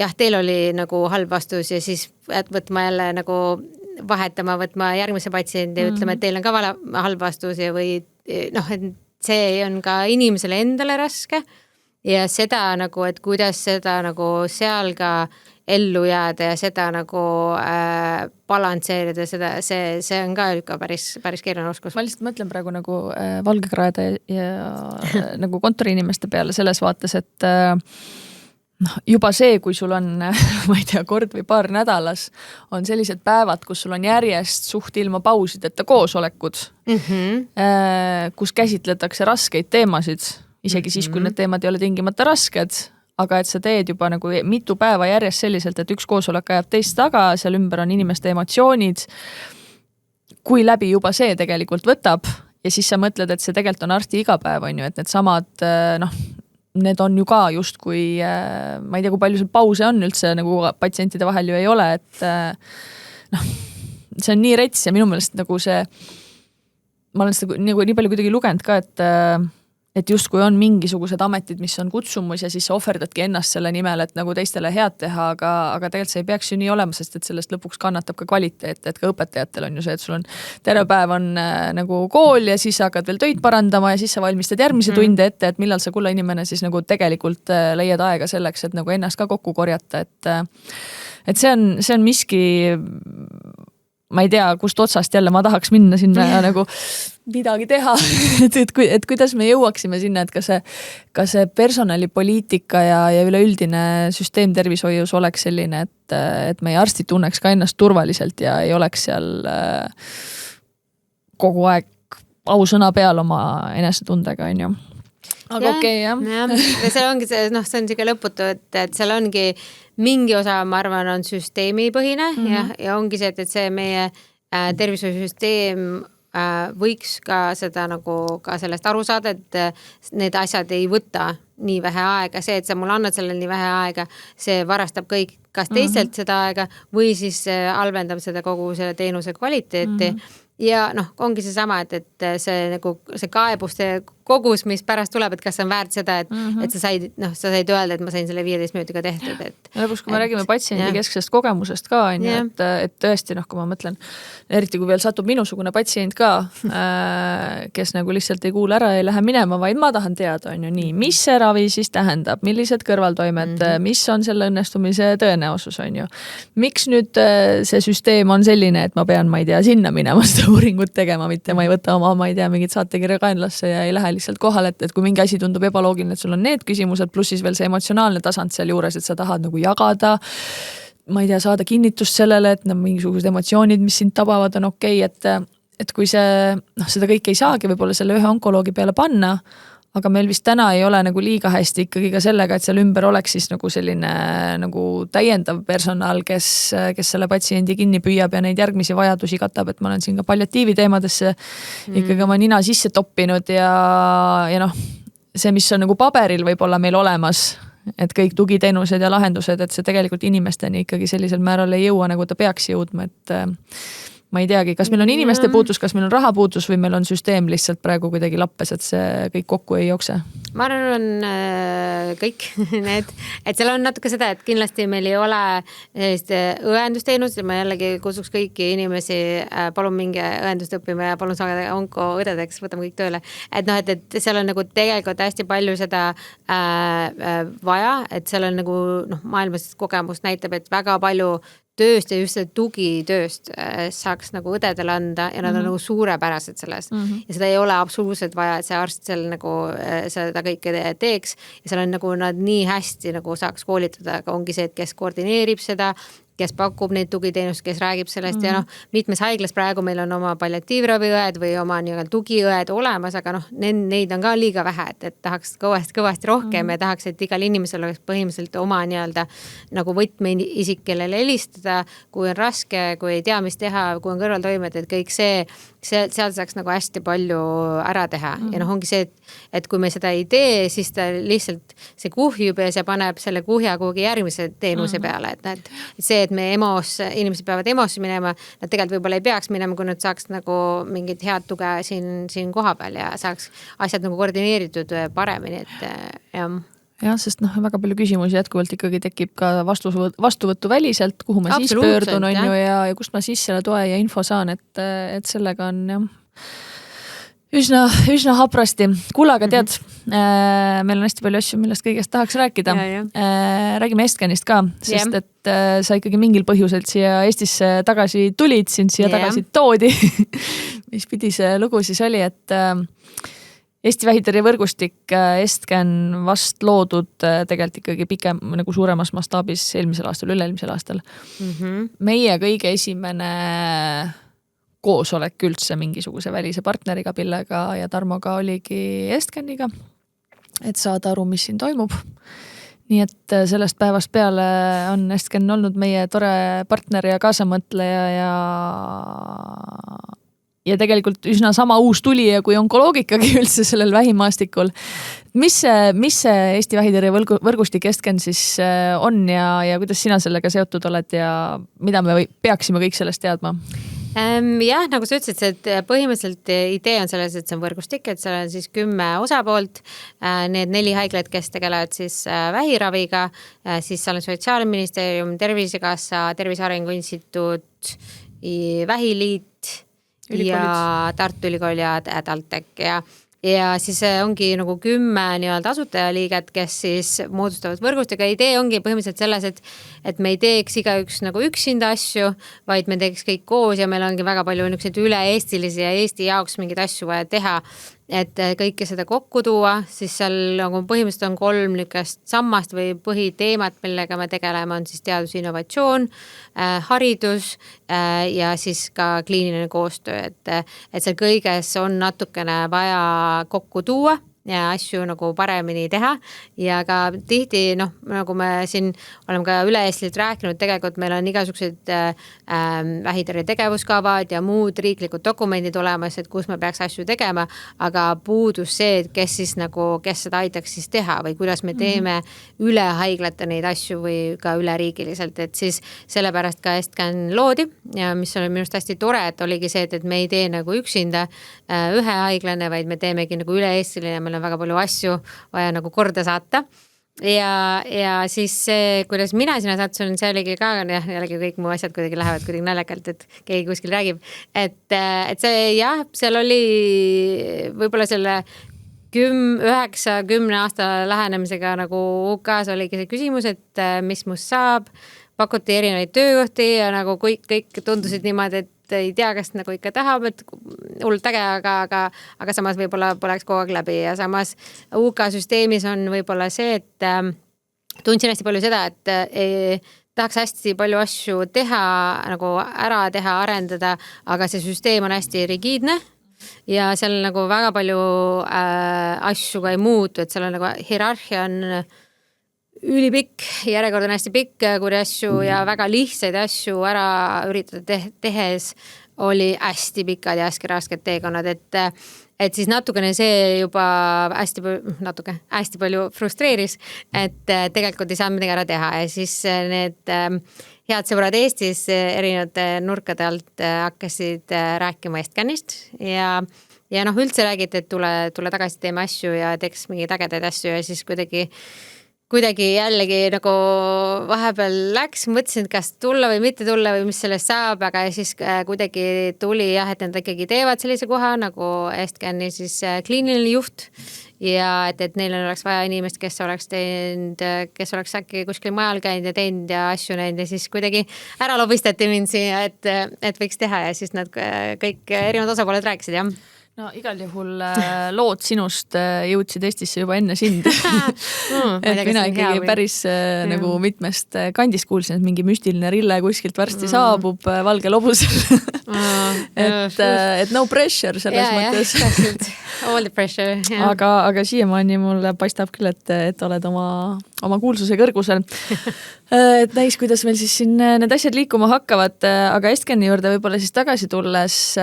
jah, teil oli nagu halb vastus ja siis võtma jälle nagu võtma järgmise patsiendi ja ütlema, et teil on ka halb vastus ja või noh, et see on ka inimesele endale raske ja seda nagu, et kuidas seda nagu seal ka ellu jääda ja seda nagu balansseerida, see on ka ikka päris keeruline oskus. Ma lihtsalt mõtlen praegu nagu valgekraede ja nagu kontoriinimeste peale selles vaates, et noh, juba see, kui sul on, ma ei tea, kord või paar nädalas, on sellised päevad, kus sul on järjest suht ilma pausideta koosolekud, kus käsitletakse raskeid teemasid, isegi siis, kui need teemad ei ole tingimata rasked, aga et sa teed juba nagu mitu päeva järjest selliselt, et üks koosolek ajab teist taga, seal ümber on inimeste emotsioonid, kui läbi juba see tegelikult võtab ja siis sa mõtled, et see tegelikult on arsti igapäev, on ju, et need samad, noh, need on ju ka just kui, ma ei tea, kui palju seal pause on üldse nagu patsientide vahel ju ei ole, et noh, see on nii rets ja minu meelest nagu see, ma olen seda nagu nii palju kuidagi lugenud ka, et justkui on mingisugused ametid, mis on kutsumus ja siis sa ohverdadki ennast selle nimel, et nagu teistele head teha, aga tegelikult see ei peaks ju nii olema, sest et sellest lõpuks kannatab ka kvaliteet, et ka õpetajatel on ju see, et sul on terve päev on nagu kool ja siis sa hakkad veel töid parandama ja siis sa valmistad järgmise tunde ette, et millal sa kulla inimene siis nagu tegelikult leiad aega selleks, et nagu ennast ka kokku korjata, et see on miski, ma ei tea, kust otsast jälle ma tahaks minna sinna ja nagu midagi teha, et kuidas me jõuaksime sinna, et ka see personalipoliitika ja üleüldine süsteem tervishoius oleks selline, et meie arstid tunneks ka ennast turvaliselt ja ei oleks seal kogu aeg ausõna peal oma enesetundega, on ju. Aga okei, jah. Ja seal ongi see, see on siuke lõputu, et seal ongi mingi osa, ma arvan, on süsteemipõhine ja ongi see, et see meie tervishoiusüsteem võiks ka seda nagu ka sellest aru saada, et need asjad ei võta nii vähe aega, see, et sa mulle annad sellele nii vähe aega, see varastab kõik kas teistelt seda aega või siis halvendab seda kogu selle teenuse kvaliteeti ja ongi see sama, et see nagu see kaebuste kogus, mis pärast tuleb, et kas on väärt seda, et sa said öelda, et ma sain selle 15 minutiga tehtud. Lõpuks, kui me räägime patsiendi kesksest kogemusest ka, on ju, et tõesti, kui ma mõtlen, eriti kui veel satub minusugune patsient ka, kes nagu lihtsalt ei kuule ära, ei lähe minema, vaid ma tahan teada, on ju nii, mis see ravi siis tähendab, millised kõrvaltoimed, mis on selle õnnestumise tõenäosus, on ju. Miks nüüd see süsteem on selline, et ma pean, ma ei tea, sinna minema seda uuringut tegema, mitte ma ei võta oma, ma ei tea, mingit saatekirja kaenlasse ja ei lähe lihtsalt kohal, et kui mingi asi tundub ebaloogiline, et sul on need küsimused, pluss siis veel see emotsionaalne tasand seal juures, et sa tahad nagu jagada, ma ei tea, saada kinnitust sellele, et mingisugused emotsioonid, mis sind tabavad, on okei, et kui see, seda kõik ei saagi võib-olla selle ühe onkoloogi peale panna, aga meil vist täna ei ole nagu liiga hästi ikkagi ka sellega, et seal ümber oleks siis nagu selline nagu täiendav personal, kes selle patsiendi kinni püüab ja neid järgmisi vajadusi katab, et ma olen siin ka palliatiivi teemadesse ikkagi oma nina sisse toppinud ja see, mis on nagu paberil võib-olla meil olemas, et kõik tugiteenused ja lahendused, et see tegelikult inimesteni ikkagi sellisel määral ei jõua, nagu ta peaks jõudma, et ma ei teagi, kas meil on inimeste puudus, kas meil on raha puudus või meil on süsteem lihtsalt praegu kuidagi lappes, et see kõik kokku ei jookse? Ma arvan, on kõik need, et seal on natuke seda, et kindlasti meil ei ole õendusteenust ja ma jällegi kutsuks kõiki inimesi, palun minge õendust õppima ja palun saage onkoõdedeks, võtame kõik tööle. Et seal on nagu tegelikult hästi palju seda vaja, et seal on nagu maailmas kogemus näitab, et väga palju tööst ja just see tugitööst saaks nagu õdedele anda ja nad on nagu suurepärased selles. Ja seda ei ole absoluutselt vaja, et see arst seal nagu seda kõike teeks ja seal on nagu nad nii hästi nagu saaks koolitada, aga ongi see, et kes koordineerib seda, kes pakub neid tugiteenust, kes räägib sellest ja mitmes haiglas praegu meil on oma palliatiivraviõed või oma tugiõed olemas, aga neid on ka liiga vähe, et tahaks kõvasti rohkem ja tahaks, et igal inimesel oleks põhimõtteliselt oma nagu võtmeisik, kellele helistada, kui on raske, kui ei tea, mis teha, kui on kõrvaltoimed, et kõik seal saaks nagu hästi palju ära teha ja ongi see, et kui me seda ei tee, siis ta lihtsalt see kuhjub ja see paneb selle kuhja kuhugi järgmise teenuse peale, et see, et me inimesed peavad emosse minema, nad tegelikult võib-olla ei peaks minema, kui nad saaks nagu mingit head tuge siin koha peal ja saaks asjad nagu koordineeritud paremini, et jah. Jah, sest väga palju küsimusi jätkuvalt ikkagi tekib ka vastuvõttu väliselt, kuhu ma siis pöördun on ju ja kust ma siis selle toe ja info saan, et sellega on jah üsna haprasti. Kuule, aga tead, meil on hästi palju asju, millest kõigest tahaks rääkida. Räägime Estgenist ka, sest et sa ikkagi mingil põhjusel siia Eestisse tagasi tulid, sind siia tagasi toodi. Mis pidi see lugu siis oli, et Eesti vähitõrje võrgustik Estgen vast loodud tegelikult ikkagi pikem, nagu suuremas mastaabis eelmisel aastal, üle-eelmisel aastal. Meie kõige esimene koosolek üldse mingisuguse välise partneriga, Pillega ja Tarmoga oligi Estgeniga, et saada aru, mis siin toimub. Nii et sellest päevast peale on Estgen olnud meie tore partner ja kaasamõtleja ja tegelikult üsna sama uus tulija kui onkoloogikagi üldse sellel vähimaastikul. Mis see Eesti vähitõrje võrgustik Estgen siis on ja kuidas sina sellega seotud oled ja mida me peaksime kõik sellest teadma? Jah, nagu sa ütlesid, et põhimõtteliselt idee on selles, et see on võrgustik, et seal on siis 10 osapoolt, need 4 haiglat, kes tegelevad siis vähiraviga, siis seal on Sotsiaalministeerium, Tervisekassa, Tervise Arengu Instituut, Vähiliit ja Tartu Ülikool ja TalTech ja siis ongi nagu 10 nii-öelda asutajaliiget, kes siis moodustavad võrgustika. Idee ongi põhimõtteliselt selles, et me ei teeks igaüks nagu üksinda asju, vaid me teeks kõik koos ja meil ongi väga palju üle-eestilisi ja Eesti jaoks mingeid asju vaja teha, et kõike seda kokku tuua, siis seal nagu põhimõtteliselt on 3 niisugust sammast või põhiteemat, millega me tegeleme, on siis teadus, innovatsioon, haridus ja siis ka kliiniline koostöö, et seal kõiges on natukene vaja kokku tuua ja asju nagu paremini teha ja ka tihti, nagu me siin oleme ka üle-eestiliselt rääkinud, tegelikult meil on igasugused vähitõrje tegevuskavad ja muud riiklikud dokumendid olemas, et kus me peaks asju tegema, aga puudus see, et kes seda aitaks siis teha või kuidas me teeme üle haiglate neid asju või ka üleriigiliselt, et siis sellepärast ka Estcan loodi ja mis on minust hästi tore, et oligi see, et me ei tee nagu üksinda ühe haiglane, vaid me teemegi nagu üle-eestiline, meil on väga palju asju vaja nagu korda saata ja siis see, kuidas mina sinna sattusin, see oligi ka, jällegi kõik mu asjad kuidagi lähevad kuidagi naljakalt, et keegi kuskil räägib, et see jah, seal oli võib-olla selle 9-10 aasta lähenemisega nagu UK-s oligi see küsimus, et mis must saab, pakuti erinevaid töökohti ja nagu kõik tundusid niimoodi, et ei tea, kas nagu ikka tahab, et hullult äge, aga samas võib-olla poleks kogu aeg läbi ja samas UK süsteemis on võib-olla see, et tundsin hästi palju seda, et tahaks hästi palju asju teha, nagu ära teha, arendada, aga see süsteem on hästi rigiidne ja seal nagu väga palju asju ka ei muutu, et seal on nagu hierarhia on ülipikk, järjekord on hästi pikk, kuri asju ja väga lihtsaid asju ära üritada tehes oli hästi pikad ja hästi rasked teekonnad, et siis natukene see juba hästi palju frustreeris, et tegelikult ei saa midagi ära teha ja siis need head sõbrad Eestis erinevate nurkade alt hakkasid rääkima Estcanist ja üldse räägiti, et tule tagasi teeme asju ja teeks mingeid ägedaid asju ja siis kuidagi jällegi nagu vahepeal mõtlesin, et kas tulla või mitte tulla või mis sellest saab, aga siis kuidagi tuli jah, et nad ikkagi teevad sellise koha nagu Estcani siis kliiniline juht ja et neil oleks vaja inimest, kes oleks teinud, kes oleks äkki kuskil majal käinud ja teinud ja asju näinud ja siis kuidagi ära lobistati mind siia, et võiks teha ja siis nad kõik erinevad osapooled rääkisid, jah. No igal juhul lood sinust jõudsid Eestisse juba enne sind. Et mina ikkagi päris nagu mitmest kandist kuulsin, et mingi müstiline rille kuskilt varsti saabub valge lobusel. et no pressure selles mõttes. All the pressure. Aga siiamaani mulle paistab küll, et oled oma kuulsuse kõrgusel. Et näis, kuidas meil siis siin need asjad liikuma hakkavad, aga Estcani juurde võib-olla siis tagasi tulles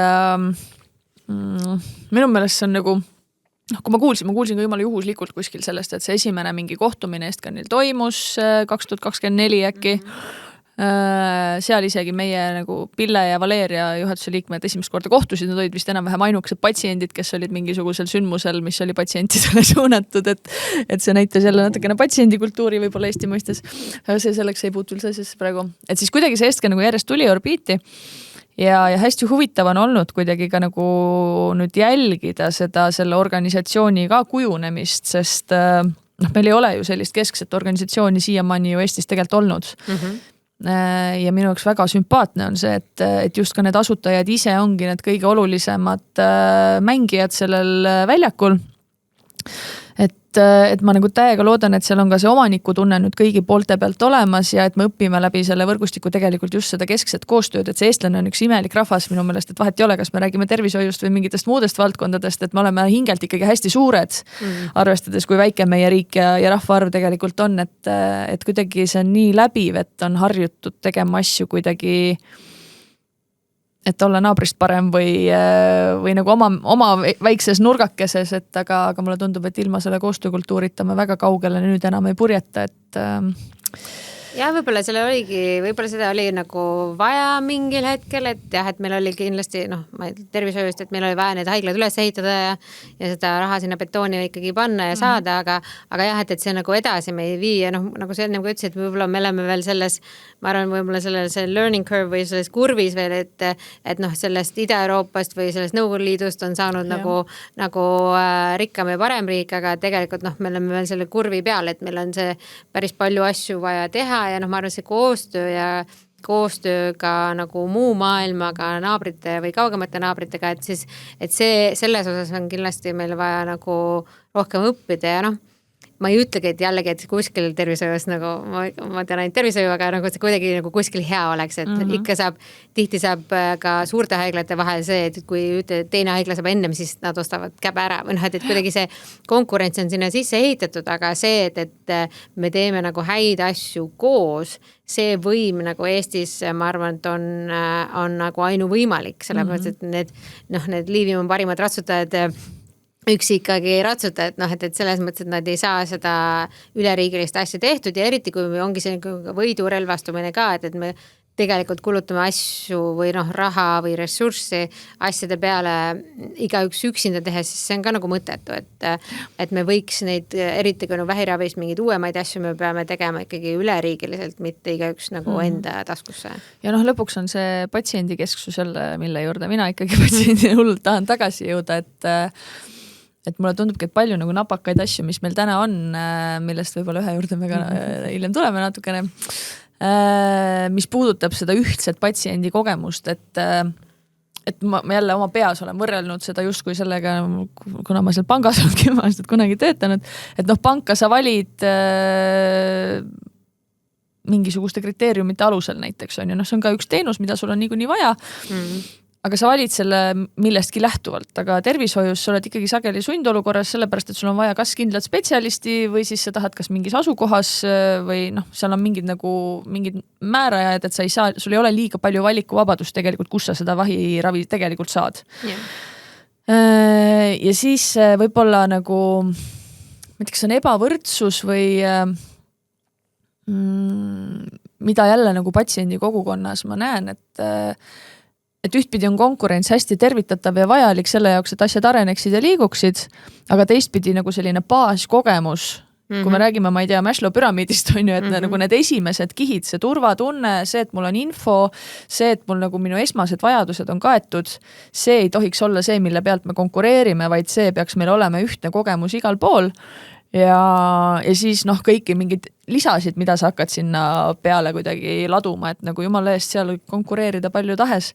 minu meelest see on nagu, kui ma kuulsin ka jumala juhuslikult kuskil sellest, et see esimene mingi kohtumine Estcanil toimus 2024 äkki. Seal isegi meie nagu Pille ja Valeria juhatuse liikmed esimest korda kohtusid, nad olid vist enam-vähem ainukesed patsiendid, kes olid mingisugusel sündmusel, mis oli patsientidele suunatud, et see näitas jälle natukene patsiendikultuuri võib-olla Eesti mõistes. See selleks ei puutu üldse asjasse praegu. Et siis kuidagi see Estcan nagu järjest tuli orbiiti ja hästi huvitav on olnud kuidagi ka nagu nüüd jälgida selle organisatsiooni ka kujunemist, sest meil ei ole ju sellist keskset organisatsiooni siiamaani ju Eestis tegelikult olnud. Ja minu jaoks väga sümpaatne on see, et just ka need asutajad ise ongi need kõige olulisemad mängijad sellel väljakul. Et ma nagu täiega loodan, et seal on ka see omanikutunne nüüd kõigi poolte pealt olemas ja et me õpime läbi selle võrgustiku tegelikult just seda keskset koostööd, et see eestlane on üks imelik rahvas minu meelest, et vahet ei ole, kas me räägime tervishoiust või mingitest muudest valdkondadest, et me oleme hingelt ikkagi hästi suured, arvestades kui väike meie riik ja rahvaarv tegelikult on, et kuidagi see on nii läbiv, et on harjutud tegema asju kuidagi et olla naabrist parem või nagu oma väikses nurgakeses, aga mulle tundub, et ilma selle koostöökultuurita me väga kaugele nüüd enam ei purjeta, et ja võib-olla seda oli nagu vaja mingil hetkel, et jah, et meil oli kindlasti tervishoiust, et meil oli vaja need haiglad üles ehitada ja seda raha sinna betooni ikkagi panna ja saada, aga jah, et see nagu edasi me ei vii ja nagu see nagu ütlesid, et võib-olla me oleme veel selles, ma arvan, võib-olla see learning curve või selles kurvis veel, et sellest Ida-Euroopast või sellest Nõukogude Liidust on saanud nagu rikkam ja parem riik, aga tegelikult me oleme veel selle kurvi peal, et meil on see päris palju asju vaja teha ja ma arvan, see koostööga nagu muu maailmaga naabrite või kaugemate naabritega, et see selles osas on kindlasti meil vaja nagu rohkem õppida ja ma ei ütlegi, et jällegi, et kuskil tervishoius nagu, ma tean ainult tervishoiu, aga nagu see kuidagi nagu kuskil hea oleks, et ikka tihti saab ka suurte haiglate vahel see, et kui teine haigla saab ennem, siis nad ostavad käbe ära või et kuidagi see konkurents on sinna sisse ehitatud, aga see, et me teeme nagu häid asju koos, see võim nagu Eestis, ma arvan, et on nagu ainuvõimalik, sellepärast, et need Liivimaa parimad ratsutajad üksi ikkagi ei ratsuta, et selles mõttes, et nad ei saa seda üleriigilist asja tehtud ja eriti, kui ongi see võidurelvastumine ka, et me tegelikult kulutame asju või raha või ressurssi asjade peale igaüks üksinda tehes, siis see on ka nagu mõttetu, et me võiks neid, eriti kui vähiravist mingeid uuemaid asju me peame tegema ikkagi üleriigiliselt, mitte igaüks nagu enda taskusse. Ja lõpuks on see patsiendikesksus jälle, mille juurde mina ikkagi patsiendina hullult tahan tagasi jõuda, et mulle tundubki, et palju nagu napakaid asju, mis meil täna on, millest võib-olla ühe juurde me ka hiljem tuleme natukene, mis puudutab seda ühtset patsiendi kogemust, et ma jälle oma peas olen võrrelnud seda justkui sellega, kuna ma seal pangas olen 10 aastat kunagi töötanud, et panka sa valid mingisuguste kriteeriumite alusel näiteks on ja see on ka üks teenus, mida sul on niikuinii vaja, aga sa valid selle millestki lähtuvalt, aga tervishoius sa oled ikkagi sageli sundolukorras sellepärast, et sul on vaja kas kindlat spetsialisti või siis sa tahad kas mingis asukohas või seal on mingid määrajad, et sa ei saa, sul ei ole liiga palju valikuvabadust tegelikult, kus sa seda vahiravi tegelikult saad. Ja siis võib-olla nagu, ma ei tea, kas on ebavõrdsus või mida jälle nagu patsiendi kogukonnas ma näen, et ühtpidi on konkurents hästi tervitatav ja vajalik selle jaoks, et asjad areneksid ja liiguksid, aga teistpidi nagu selline baaskogemus, kui me räägime, ma ei tea, Maslow püramiidist on ju, et nagu need esimesed kihid, see turvatunne, see, et mul on info, see, et mul nagu minu esmased vajadused on kaetud, see ei tohiks olla see, mille pealt me konkureerime, vaid see peaks meil olema ühtne kogemus igal pool ja siis kõiki mingid lisasid, mida sa hakkad sinna peale kuidagi laduma, et nagu jumala eest seal konkureerida palju tahes.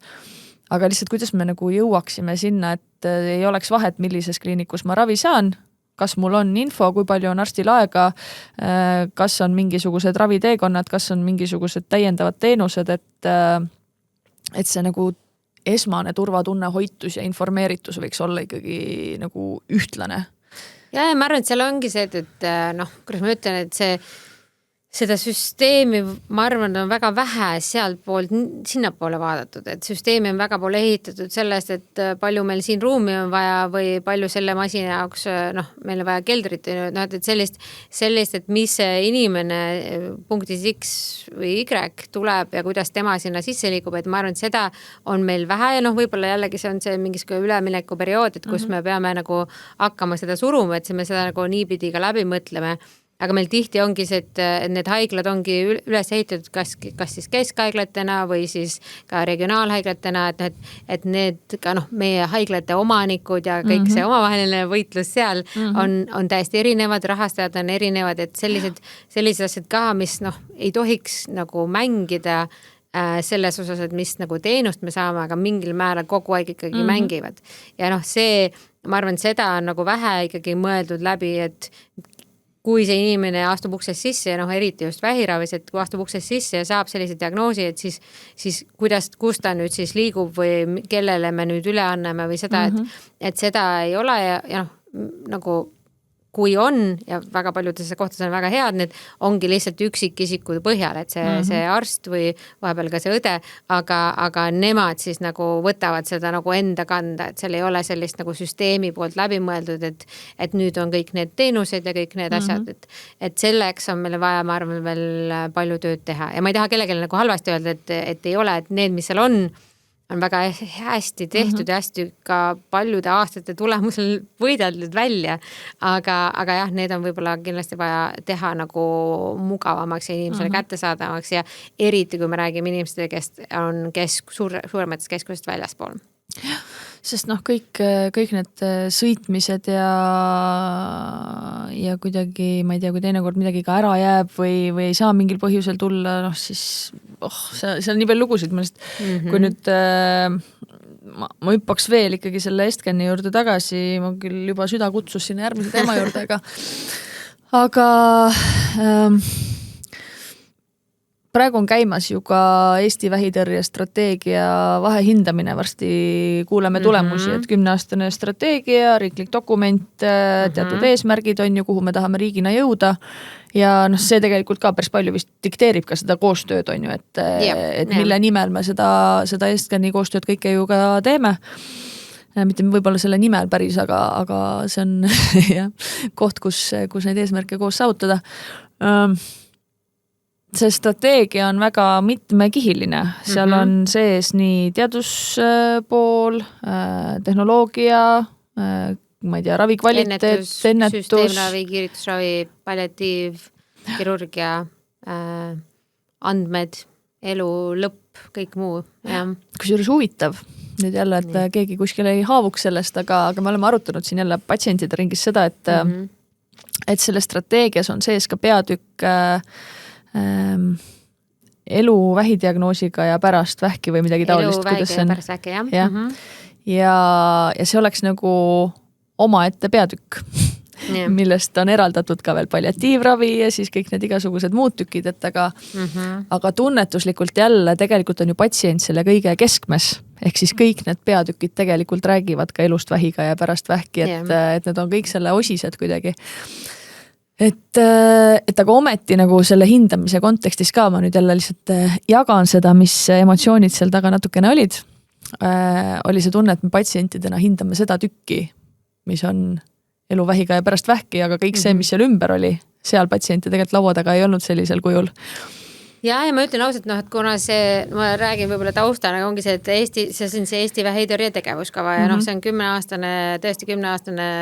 Aga lihtsalt, kuidas me nagu jõuaksime sinna, et ei oleks vahet, millises kliinikus ma ravi saan, kas mul on info, kui palju on arstil aega, kas on mingisugused raviteekonnad, kas on mingisugused täiendavad teenused, et see nagu esmane turvatunne, hoitus ja informeeritus võiks olla ikkagi nagu ühtlane. Ja ma arvan, et seal ongi see, et kuidas ma ütlen, et seda süsteemi, ma arvan, on väga vähe sealt poolt sinna poole vaadatud, et süsteemi on väga poole ehitatud sellest, et palju meil siin ruumi on vaja või palju selle masina jaoks, meil on vaja keldrit, et sellist, et mis see inimene punktis X või Y tuleb ja kuidas tema sinna sisse liigub, et ma arvan, et seda on meil vähe ja võib-olla jällegi see on see mingis ülemineku periood, et kus me peame nagu hakkama seda suruma, et me seda nagu niipidi ka läbi mõtleme. Aga meil tihti ongi see, et need haiglad ongi üles ehitatud kas siis keskhaiglatena või siis ka regionaalhaiglatena, et need ka meie haiglate omanikud ja kõik see omavaheline võitlus seal on täiesti erinevad, rahastajad on erinevad, et sellised asjad ka, mis ei tohiks nagu mängida selles osas, et mis nagu teenust me saame, aga mingil määral kogu aeg ikkagi mängivad. Ja see, ma arvan, seda on nagu vähe ikkagi mõeldud läbi, et kui see inimene astub uksest sisse ja eriti just vähiravis, et kui astub uksest sisse ja saab sellise diagnoosi, et siis kus ta nüüd siis liigub või kellele me nüüd üle anname või seda, et seda ei ole ja nagu kui on ja väga paljudes kohtades on väga head, need ongi lihtsalt üksikisiku põhjal, et see arst või vahepeal ka see õde, aga nemad siis nagu võtavad seda nagu enda kanda, et seal ei ole sellist nagu süsteemi poolt läbi mõeldud, et nüüd on kõik need teenused ja kõik need asjad, et selleks on meil vaja, ma arvan, veel palju tööd teha ja ma ei taha kellelegi nagu halvasti öelda, et ei ole, et need, mis seal on väga hästi tehtud ja hästi ka paljude aastate tulemusel võideldud välja, aga jah, need on võib-olla kindlasti vaja teha nagu mugavamaks ja inimesele kättesaadavaks ja eriti, kui me räägime inimestele, kes on suuremates keskusest väljaspool. Sest kõik need sõitmised ja kuidagi, ma ei tea, kui teinekord midagi ka ära jääb või ei saa mingil põhjusel tulla, siis see on nii palju lugusid, kui nüüd ma hüppaks veel ikkagi selle Estgeni juurde tagasi, ma küll juba süda kutsus sinna järgmise teema juurde, aga praegu on käimas ju ka Eesti vähitõrje strateegia vahehindamine, varsti kuuleme tulemusi, et 10-aastane strateegia, riiklik dokument, teatud eesmärgid on ju, kuhu me tahame riigina jõuda ja see tegelikult ka päris palju vist dikteerib ka seda koostööd on ju, et mille nimel me seda Estgeni koostööd kõike ju ka teeme. Mitte võib-olla selle nimel päris, aga see on koht, kus neid eesmärke koos saavutada. See strateegia on väga mitmekihiline, seal on sees nii teaduspool, tehnoloogia, ma ei tea, ravikvaliteet, ennetus. Süsteemravi, kiiritusravi, palliatiiv, kirurgia, andmed, elu, lõpp, kõik muu. Kusjuures huvitav, nüüd jälle, et keegi kuskil ei haavuks sellest, aga me oleme arutanud siin jälle patsientide ringis seda, et selle strateegias on sees ka peatükk elu vähidiagnoosiga ja pärast vähki või midagi taolist. Elu vähiga ja pärast vähki, jah. Ja see oleks nagu omaette peatükk, millest on eraldatud ka veel palliatiivravi ja siis kõik need igasugused muud tükid, et aga tunnetuslikult jälle tegelikult on ju patsient selle kõige keskmes, ehk siis kõik need peatükid tegelikult räägivad ka elust vähiga ja pärast vähki, et need on kõik selle osised kuidagi. Et aga ometi nagu selle hindamise kontekstis ka ma nüüd jälle lihtsalt jagan seda, mis emotsioonid seal taga natukene olid. Oli see tunne, et me patsientidena hindame seda tükki, mis on elu vähiga ja pärast vähki, aga kõik see, mis seal ümber oli, seal patsienti tegelikult laua taga ei olnud sellisel kujul. Ja ma ütlen ausalt, et kuna ma räägin võib-olla taustana, ongi see, et see on see Eesti vähitõrje tegevuskava ja see on 10-aastane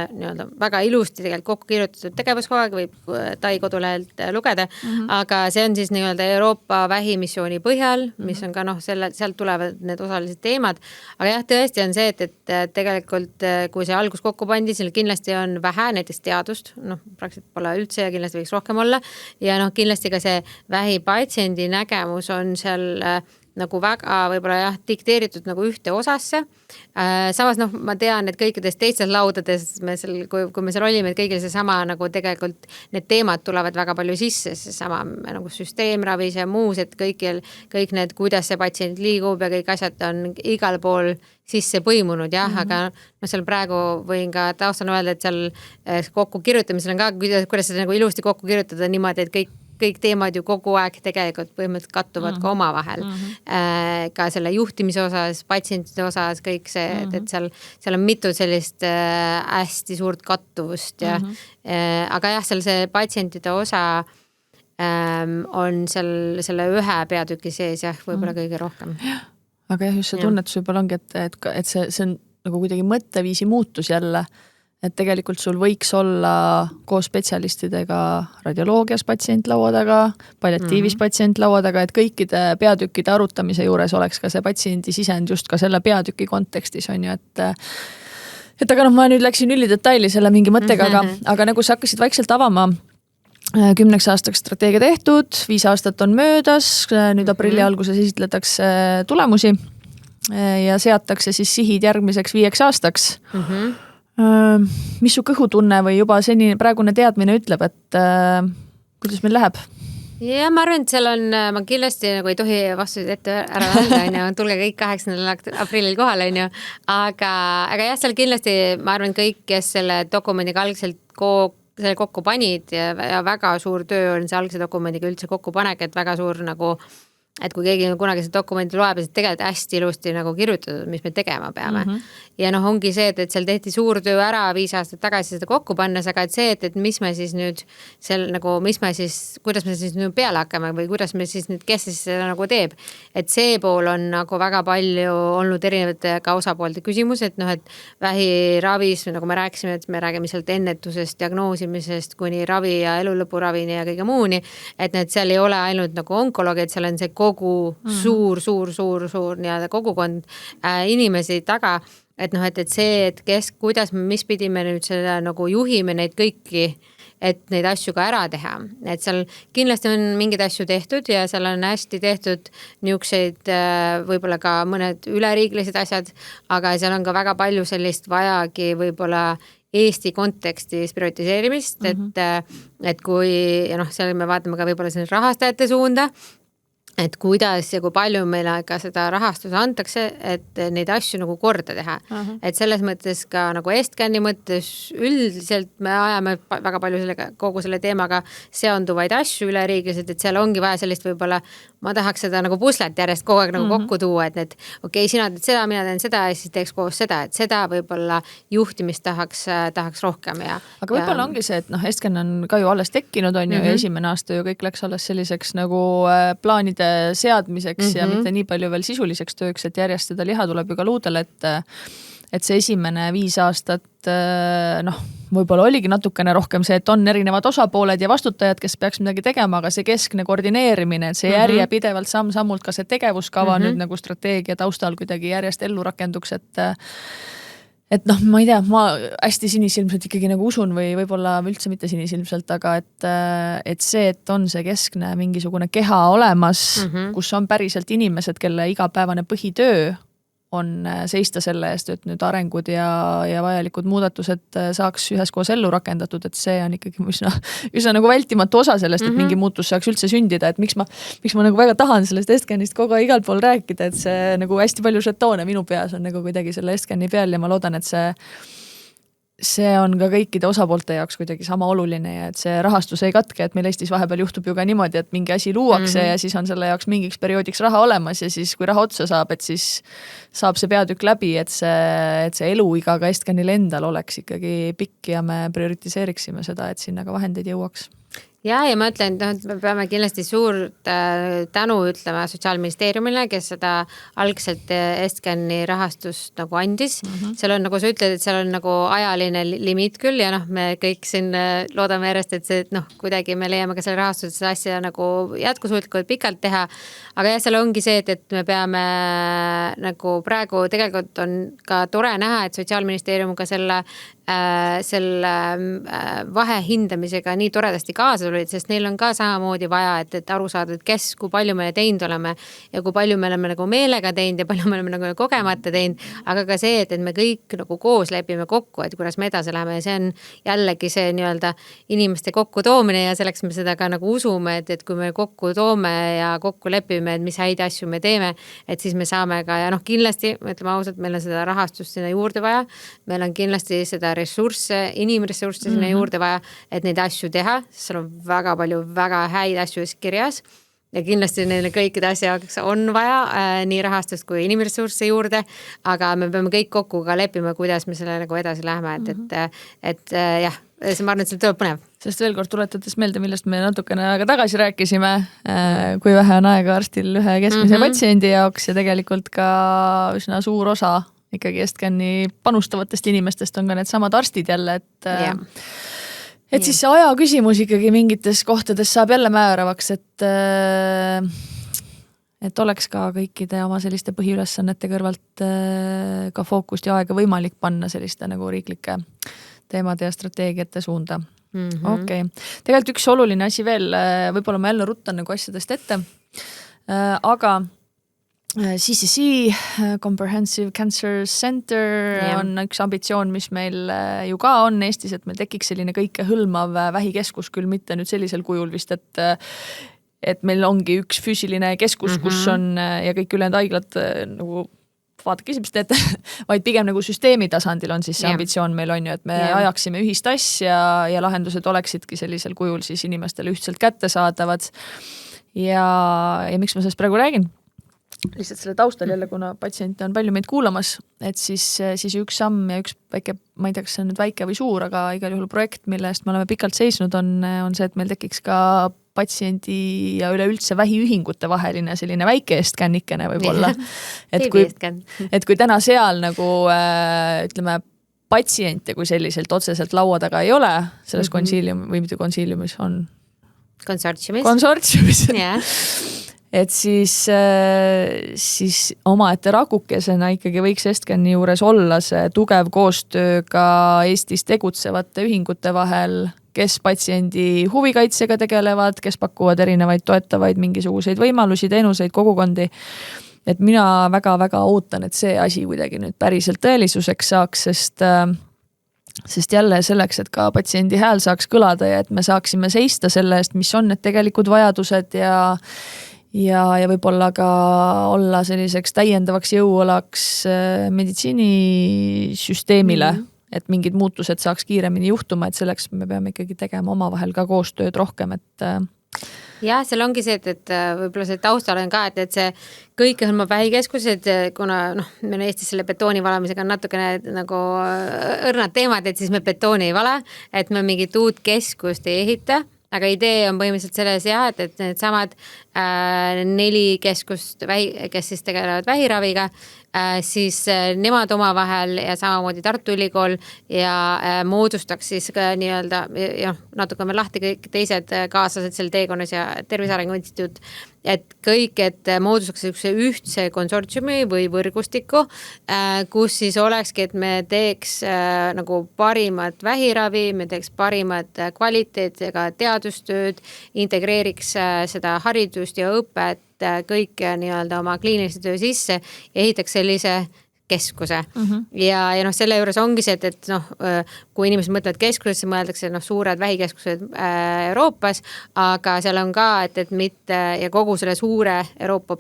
nii-öelda väga ilusti tegelikult kokku kirjutatud tegevuskava, võib Tai kodulehelt lugeda, aga see on siis nii-öelda Euroopa vähimissiooni põhjal, mis on ka sealt tulevad need osalised teemad, aga jah, tõesti on see, et tegelikult kui see algus kokku pandi, seal kindlasti on vähe näiteks teadust, praktiliselt pole üldse ja kindlasti võiks rohkem olla ja kindlasti ka see vähipatsient nägemus on seal nagu väga võib-olla dikteeritud nagu ühte osasse. Samas ma tean, et kõikides teistes laudades kui me seal olime, et kõigil see sama nagu tegelikult need teemad tulevad väga palju sisse, see sama nagu süsteemravis ja muus, et kõik need, kuidas see patsient liigub ja kõik asjad on igal pool sisse põimunud, aga seal praegu võin ka taustana öelda, et seal kokku kirjutamisel on ka, kuidas seda nagu ilusti kokku kirjutada niimoodi, et kõik teemad ju kogu aeg tegelikult põhimõtteliselt kattuvad ka oma vahel. Ka selle juhtimise osas, patsientide osas, kõik see, et seal on mitu sellist hästi suurt kattuvust. Aga jah, seal see patsientide osa on selle ühe peatüki sees võib-olla kõige rohkem. Aga jah, just see tunnetus võib-olla ongi, et see on nagu kuidagi mõtteviisi muutus jälle, et tegelikult sul võiks olla koos spetsialistidega radioloogias patsient laua taga, palliatiivis patsient laua taga, et kõikide peatükkide arutamise juures oleks ka see patsiendi sisend just ka selle peatüki kontekstis on ju, et aga ma nüüd läksin ülidetaili selle mingi mõttega, aga nagu sa hakkasid vaikselt avama 10 aastaks strateegia tehtud, 5 aastat on möödas, nüüd aprilli alguses esitletakse tulemusi ja seatakse siis sihid järgmiseks 5 aastaks. Mis su kõhutunne või juba seni praegune teadmine ütleb, et kuidas meil läheb? Ja ma arvan, et seal on, ma kindlasti nagu ei tohi vastuseid ette ära öelda, tulge kõik 8. aprillil kohal, aga jah, seal kindlasti ma arvan kõik, kes selle dokumendiga algselt selle kokku panid ja väga suur töö on see algse dokumendiga üldse kokku panek, et väga suur nagu et kui keegi kunagi see dokumenti loeb, siis tegelikult hästi ilusti nagu kirjutatud, mis me tegema peame. Ja ongi see, et seal tehti suur töö ära 5 aastat tagasi seda kokku pannes, aga et see, et mis me siis nüüd seal nagu, kuidas me siis nüüd peale hakkame või kuidas me siis nüüd, kes siis seda nagu teeb. Et see pool on nagu väga palju olnud erinevate ka osapoolte küsimus, et et vähiravis, nagu me rääkisime, et me räägime sealt ennetusest, diagnoosimisest kuni ravi ja elulõpuravini ja kõige muuni, et seal ei ole ainult nagu onkoloog, et seal on see kogu suur nii-öelda kogukond inimesi taga, et see, et kuidas, mis pidime nüüd seda nagu juhime neid kõiki, et neid asju ka ära teha. Et seal kindlasti on mingeid asju tehtud ja seal on hästi tehtud niisuguseid võib-olla ka mõned üleriiglised asjad, aga seal on ka väga palju sellist vajagi võib-olla Eesti kontekstis prioritiseerimist, et kui, ja seal me vaatame ka võib-olla selle rahastajate suunda, et kuidas ja kui palju meile ka seda rahastuse antakse, et neid asju nagu korda teha. Et selles mõttes ka nagu Estcani mõttes üldiselt me ajame väga palju kogu selle teemaga seonduvaid asju üleriigiliselt, et seal ongi vaja sellist võib-olla, ma tahaks seda nagu puslet järjest kogu aeg nagu kokku tuua, et okei, sina teed seda, mina teen seda ja siis teeks koos seda, et seda võib-olla juhtimist tahaks rohkem. Aga võib-olla ongi see, et Estcan on ka ju alles tekkinud, on ju, ja esimene aasta ju kõik läks alles selliseks nagu plaanide seadmiseks ja mitte nii palju veel sisuliseks tööks, et järjest seda liha tuleb ju ka luudele, et see esimene 5 aastat võib-olla oligi natukene rohkem see, et on erinevad osapooled ja vastutajad, kes peaks midagi tegema, aga see keskne koordineerimine, et see järjepidevalt samm-sammult ka see tegevuskava nüüd nagu strateegia taustal kuidagi järjest ellu rakenduks, et ma ei tea, ma hästi sinisilmselt ikkagi nagu usun või võib-olla üldse mitte sinisilmselt, aga et see, et on see keskne mingisugune keha olemas, kus on päriselt inimesed, kelle igapäevane põhitöö on seista selle eest, et nüüd arengud ja vajalikud muudatused saaks üheskoos ellu rakendatud, et see on ikkagi üsna nagu vältimatu osa sellest, et mingi muutus saaks üldse sündida, et miks ma nagu väga tahan sellest Estcanist kogu aeg igal pool rääkida, et see nagu hästi palju žetoone minu peas on nagu kuidagi selle Estcani peal ja ma loodan, et see on ka kõikide osapoolte jaoks kuidagi sama oluline ja et see rahastus ei katke, et meil Eestis vahepeal juhtub ju ka niimoodi, et mingi asi luuakse ja siis on selle jaoks mingiks perioodiks raha olemas ja siis kui raha otsa saab, et siis saab see peatükk läbi, et see eluiga ka Estcanil endal oleks ikkagi pikk ja me prioritiseeriksime seda, et sinna ka vahendeid jõuaks. Ja ma ütlen, et me peame kindlasti suurt tänu ütlema Sotsiaalministeeriumile, kes seda algselt Estcani rahastust nagu andis. Seal on, nagu sa ütled, et seal on nagu ajaline limiit küll ja me kõik siin loodame järjest, et see, kuidagi me leiame ka selle rahastuse seda asja nagu jätkusuutlikult pikalt teha. Aga jah, seal ongi see, et me peame nagu praegu tegelikult on ka tore näha, et Sotsiaalministeerium ka selle vahehindamisega nii toredasti kaasa tulid, sest neil on ka samamoodi vaja, et aru saada, et kes, kui palju me teinud oleme ja kui palju me oleme nagu meelega teinud ja palju me oleme nagu kogemata teinud, aga ka see, et me kõik nagu koos lepime kokku, et kuidas me edasi läheme ja see on jällegi see nii-öelda inimeste kokku toomine ja selleks me seda ka nagu usume, et kui me kokku toome ja kokku lepime, et mis häid asju me teeme, et siis me saame ka ja kindlasti, ütleme ausalt, meil on seda rahastust sinna juurde vaja, meil on kindlasti seda inimressursse sinna juurde vaja, et neid asju teha, seal on väga palju väga häid asju kirjas ja kindlasti neile kõikide asjaks on vaja nii rahastust kui inimressursse juurde, aga me peame kõik kokku ka leppima, kuidas me selle nagu edasi läheme, et jah, ma arvan, et see tuleb põnev. Sest veel kord tuletades meelde, millest me natukene aega tagasi rääkisime, kui vähe on aega arstil ühe keskmise patsiendi jaoks ja tegelikult ka üsna suur osa ikkagi Estcani panustavatest inimestest on ka need samad arstid jälle, et siis see aja küsimus ikkagi mingites kohtades saab jälle määravaks, et oleks ka kõikide oma selliste põhiülesannete kõrvalt ka fookust ja aega võimalik panna selliste nagu riiklike teemade ja strateegiate suunda. Okei. Tegelikult üks oluline asi veel, võib-olla ma jälle ruttan nagu asjadest ette, aga CCC, Comprehensive Cancer Center on üks ambitsioon, mis meil ju ka on Eestis, et meil tekiks selline kõike hõlmav vähikeskus, küll mitte nüüd sellisel kujul vist, et meil ongi üks füüsiline keskus, kus on ja kõik ülejäänud haiglad nagu vaadake ise, mis teete, vaid pigem nagu süsteemi tasandil on siis see ambitsioon meil on ju, et me ajaksime ühist asja ja lahendused oleksidki sellisel kujul siis inimestele ühtselt kättesaadavad. Ja miks ma sellest praegu räägin? Lihtsalt selle taustal jälle, kuna patsiente on palju meid kuulamas, et siis üks samm ja üks väike, ma ei tea, kas see on nüüd väike või suur, aga igal juhul projekt, mille eest me oleme pikalt seisnud, on see, et meil tekiks ka patsiendi ja üleüldse vähiühingute vaheline selline väike eestkännikene võib-olla. Et kui täna seal nagu ütleme, patsiente kui selliselt otseselt laua taga ei ole, selles konsiilium või mitte konsiiliumis on konsortsiumis. Et siis omaette rakukesena ikkagi võiks Estcani juures olla see tugev koostöö ka Eestis tegutsevate ühingute vahel, kes patsiendi huvikaitsega tegelevad, kes pakuvad erinevaid toetavaid mingisuguseid võimalusi, teenuseid, kogukondi. Et mina väga-väga ootan, et see asi kuidagi nüüd päriselt tõelisuseks saaks, sest jälle selleks, et ka patsiendi hääl saaks kõlada ja et me saaksime seista selle eest, mis on need tegelikud vajadused ja võib-olla ka olla selliseks täiendavaks jõuolaks meditsiinisüsteemile, et mingid muutused saaks kiiremini juhtuma, et selleks me peame ikkagi tegema omavahel ka koostööd rohkem, et jah, seal ongi see, et võib-olla see taustal on ka, et see kõik hõlmab vähikeskused, kuna meil Eestis selle betooni valamisega on natukene nagu õrnad teemad, et siis me betooni ei vala, et me mingit uut keskust ei ehita, aga idee on põhimõtteliselt selles et need samad 4 keskust, kes siis tegelevad vähiraviga, siis nemad omavahel ja samamoodi Tartu Ülikool ja moodustaks siis ka nii-öelda natuke on veel lahti kõik teised kaaslased seal teekonnas ja Tervise Arengu Instituut, et kõik, et moodustaks ühtse konsortsiumi või võrgustiku, kus siis olekski, et me teeks nagu parimat vähiravi, me teeks parimat kvaliteetega teadustööd, integreeriks seda haridust ja õpet kõik nii-öelda oma kliinilise töö sisse ja ehitaks sellise keskuse. Ja selle juures ongi see, et kui inimesed mõtlevad keskusesse, mõeldakse suured vähikeskused Euroopas, aga seal on ka, et mitte ja kogu selle suure Euroopa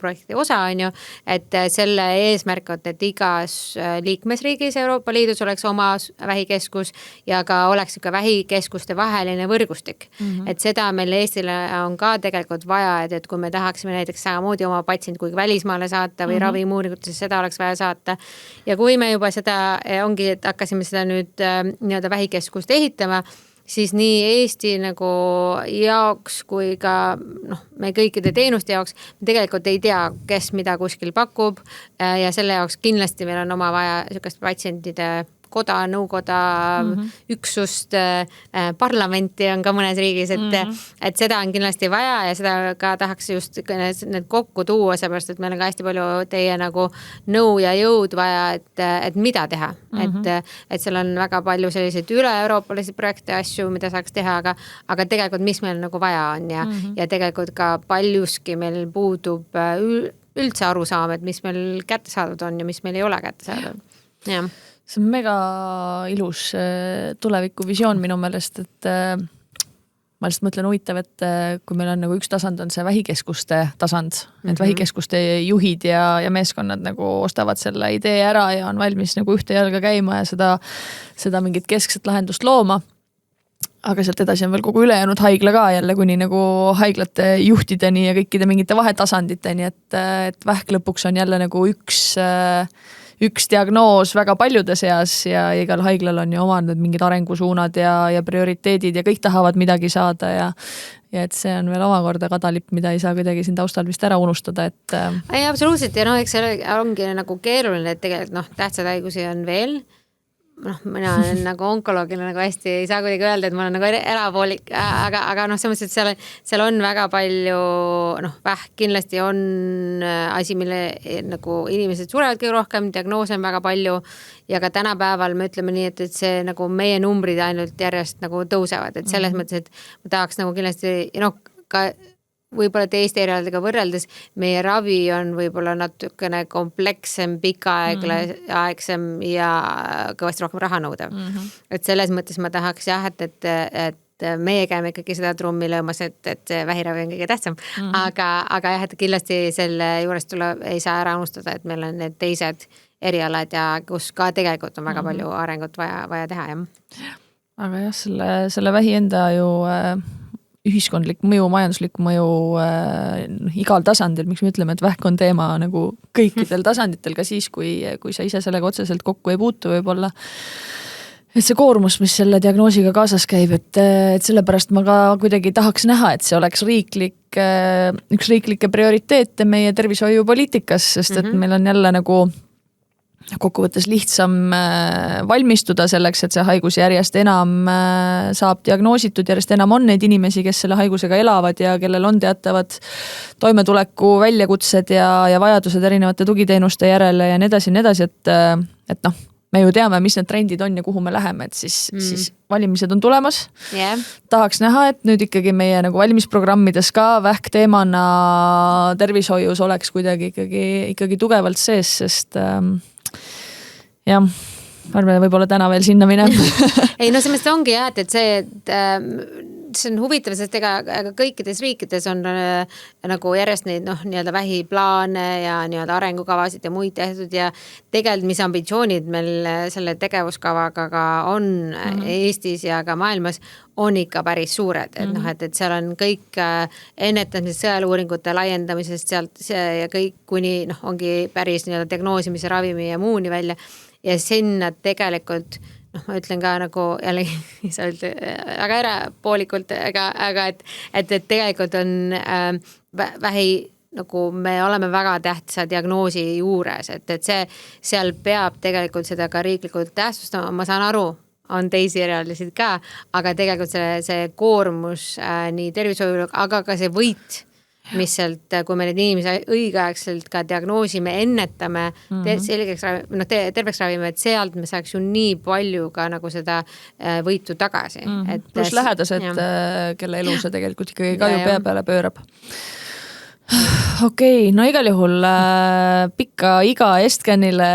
projekti osa on ju, et selle eesmärk on, et igas liikmesriigis Euroopa Liidus oleks oma vähikeskus ja ka oleks ka vähikeskuste vaheline võrgustik. Et seda meil Eestile on ka tegelikult vaja, et kui me tahaksime näiteks samamoodi oma patsient kui välismaale saata või ravimuuringutes, seda oleks vaja saata. Ja kui me juba seda ongi, et hakkasime seda nüüd nii-öelda vähikeskust ehitama, siis nii Eesti nagu jaoks kui ka me kõikide teenuste jaoks me tegelikult ei tea, kes mida kuskil pakub ja selle jaoks kindlasti meil on oma vaja niisugust patsientide koda, nõukoda, üksust, parlamenti on ka mõnes riigis, et seda on kindlasti vaja ja seda ka tahaks just need kokku tuua, seepärast, et meil on ka hästi palju teie nagu nõu ja jõud vaja, et mida teha. Et seal on väga palju selliseid üle-euroopalisi projekte asju, mida saaks teha, aga tegelikult mis meil nagu vaja on ja tegelikult ka paljuski meil puudub üldse arusaam, et mis meil kättesaadavad on ja mis meil ei ole kättesaadavad. Jah. See on mega ilus tulevikuvisioon minu meelest, et ma lihtsalt mõtlen huvitav, et kui meil on nagu üks tasand on see vähikeskuste tasand, et vähikeskuste juhid ja meeskonnad nagu ostavad selle idee ära ja on valmis nagu ühte jalga käima ja seda mingit keskset lahendust looma. Aga sealt edasi on veel kogu ülejäänud haigla ka jälle kuni nagu haiglate juhtideni ja kõikide mingite vahetasanditeni, et vähk lõpuks on jälle nagu üks diagnoos väga paljude seas ja igal haiglal on ju omad mingid arengusuunad ja prioriteedid ja kõik tahavad midagi saada ja et see on veel omakorda kadalipp, mida ei saa kuidagi siin taustal vist ära unustada, et Ei, absoluutselt ja eks see ongi nagu keeruline, et tegelikult tähtsad haigusi on veel. Mina olen nagu onkoloogina nagu hästi ei saa kuidagi öelda, et ma olen nagu erapoolik, aga selles mõttes, et seal on väga palju, vähk kindlasti on asi, mille nagu inimesed surevad kõige rohkem, diagnoose on väga palju ja ka tänapäeval me ütleme nii, et see nagu meie numbrid ainult järjest nagu tõusevad, et selles mõttes, et ma tahaks nagu kindlasti ka võib-olla teiste erialadega võrreldes meie ravi on võib-olla natukene komplekssem, pikaaegsem ja kõvasti rohkem raha nõudev. Et selles mõttes ma tahaks et et meie käime ikkagi seda trummi löömas, et see vähiravi on kõige tähtsam. Aga jah, et kindlasti selle juures ei saa ära unustada, et meil on need teised erialad ja kus ka tegelikult on väga palju arengut vaja teha, jah. Aga jah, selle vähi enda ju ühiskondlik mõju, majanduslik mõju igal tasandil, miks me ütleme, et vähk on teema nagu kõikidel tasanditel, ka siis, kui sa ise sellega otseselt kokku ei puutu võib-olla. Et see koormus, mis selle diagnoosiga kaasas käib, et sellepärast ma ka kuidagi tahaks näha, et see oleks üks riiklikke prioriteete meie tervishoiupoliitikas, sest et meil on jälle nagu kokkuvõttes lihtsam valmistuda selleks, et see haigus järjest enam saab diagnoositud, järjest enam on neid inimesi, kes selle haigusega elavad ja kellel on teatavad toimetuleku väljakutsed ja vajadused erinevate tugiteenuste järele ja nii edasi, et noh, me ju teame, mis need trendid on ja kuhu me läheme, et siis valimised on tulemas. Yeah. Tahaks näha, et nüüd ikkagi meie nagu valimisprogrammides ka vähk teemana tervishoius oleks kuidagi ikkagi tugevalt sees, sest jah, ma arvan, võib-olla täna veel sinna minema. Ei, no sellest ongi jah, et see on huvitav, sest ega kõikides riikides on nagu järjest neid nii-öelda vähiplaane ja nii-öelda arengukavasid ja muid tehtud ja tegelikult mis ambitsioonid meil selle tegevuskavaga ka on Eestis ja ka maailmas on ikka päris suured, et et seal on kõik ennetamisest, sõeluuringute laiendamisest sealt ja kõik kuni ongi päris nii-öelda diagnoosimise, ravimi ja muuni välja ja sinna tegelikult ma ütlen ka nagu jällegi aga ära poolikult, aga et tegelikult on vähi nagu me oleme väga tähtsa diagnoosi juures, et seal peab tegelikult seda ka riiklikult tähtsustama, ma saan aru, on teisi erialasid ka, aga tegelikult see koormus nii tervishoiul, aga ka see võit, mis sealt, kui me need inimesi õigeaegselt ka diagnoosime, ennetame, terveks ravime, et sealt me saaks ju nii palju ka nagu seda võitu tagasi. Plus lähedased, kelle elu see tegelikult ikkagi ka ju pea peale pöörab. Okei, no igal juhul pikka iga Estgenile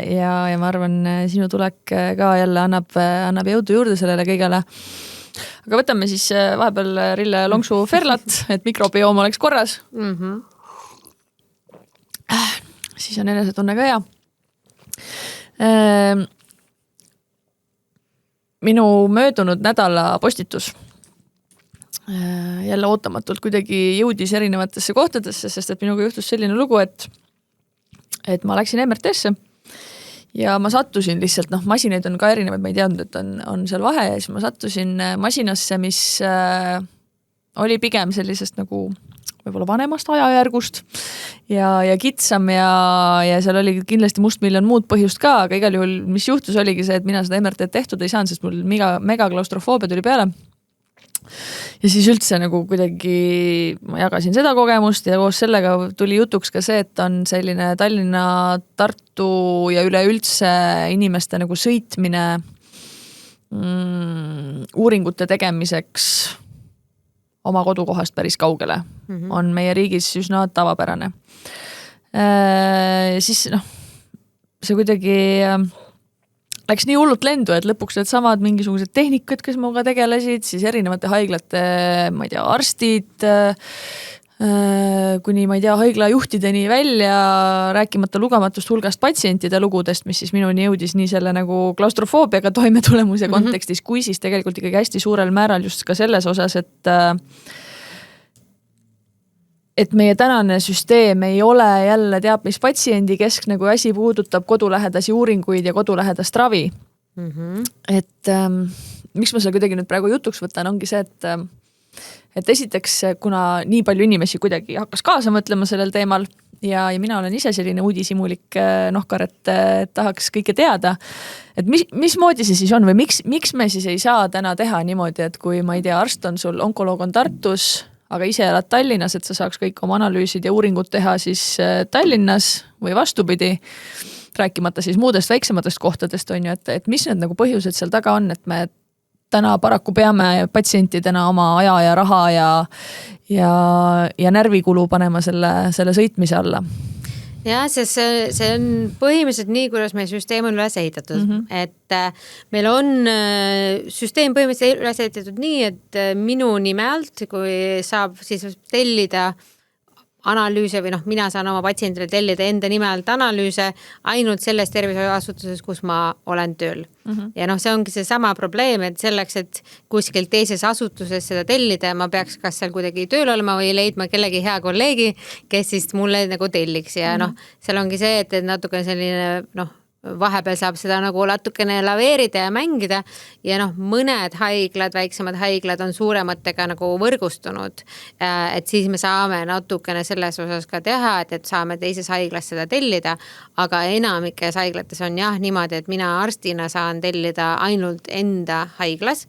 ja ma arvan, sinu tulek ka jälle annab jõudu juurde sellele kõigele. Aga võtame siis vahepeal Rille lonksu ferlat, et mikrobioom oleks korras. Siis on enesetunne ka hea. Minu möödunud nädala postitus jälle ootamatult kuidagi jõudis erinevatesse kohtadesse, sest et minuga juhtus selline lugu, et ma läksin MRT-sse ja ma sattusin lihtsalt, masinaid on ka erinevaid, ma ei teadnud, et on seal vahe ja siis ma sattusin masinasse, mis oli pigem sellisest nagu võib-olla vanemast ajajärgust ja kitsam ja seal oli kindlasti mustmiljon muud põhjust ka, aga igal juhul, mis juhtus, oligi see, et mina seda MRT tehtud ei saanud, sest mul mega klaustrofoobia tuli peale. Ja siis üldse nagu kuidagi ma jagasin seda kogemust ja koos sellega tuli jutuks ka see, et on selline Tallinna, Tartu ja üleüldse inimeste nagu sõitmine uuringute tegemiseks oma kodukohast päris kaugele. On meie riigis üsna tavapärane. Siis see kuidagi läks nii hullult lendu, et lõpuks need samad mingisugused tehnikud, kes muga tegelesid, siis erinevate haiglate, ma ei tea, arstid, kuni, ma ei tea, haigla juhtideni välja, rääkimata lugematust hulgast patsientide lugudest, mis siis minuni jõudis nii selle nagu klaustrofoobiaga toimetulemuse kontekstis, kui siis tegelikult ikkagi hästi suurel määral just ka selles osas, et meie tänane süsteem ei ole jälle teab, mis patsiendi keskne, kui asi puudutab kodulähedasi uuringuid ja kodulähedast ravi. Et miks ma selle kuidagi nüüd praegu jutuks võtan, ongi see, et esiteks, kuna nii palju inimesi kuidagi hakkas kaasa mõtlema sellel teemal ja mina olen ise selline uudishimulik nohkar, et tahaks kõike teada, et mismoodi see siis on või miks me siis ei saa täna teha niimoodi, et kui ma ei tea, arst on sul, onkoloog on Tartus, aga ise elad Tallinnas, et sa saaks kõik oma analüüsid ja uuringud teha siis Tallinnas või vastupidi, rääkimata siis muudest väiksematest kohtadest on ju, et mis need nagu põhjused seal taga on, et me täna paraku peame patsientidena oma aja ja raha ja närvikulu panema selle sõitmise alla. jah, sest see on põhimõtteliselt nii, kuidas meie süsteem on üles ehitatud, et meil on süsteem põhimõtteliselt üles ehitatud nii, et minu nime alt, kui saab siis tellida analüüse või mina saan oma patsientile tellida enda nime alt analüüse ainult selles tervishoiuasutuses, kus ma olen tööl. Ja see ongi see sama probleem, et selleks, et kuskil teises asutuses seda tellida, ma peaks kas seal kuidagi tööl olema või leidma kellegi hea kolleegi, kes siis mulle nagu telliks ja seal ongi see, et natuke selline vahepeal saab seda nagu natukene laveerida ja mängida ja mõned haiglad, väiksemad haiglad on suurematega nagu võrgustunud, et siis me saame natukene selles osas ka teha, et saame teises haiglas seda tellida, aga enamikes haiglates on jah niimoodi, et mina arstina saan tellida ainult enda haiglas.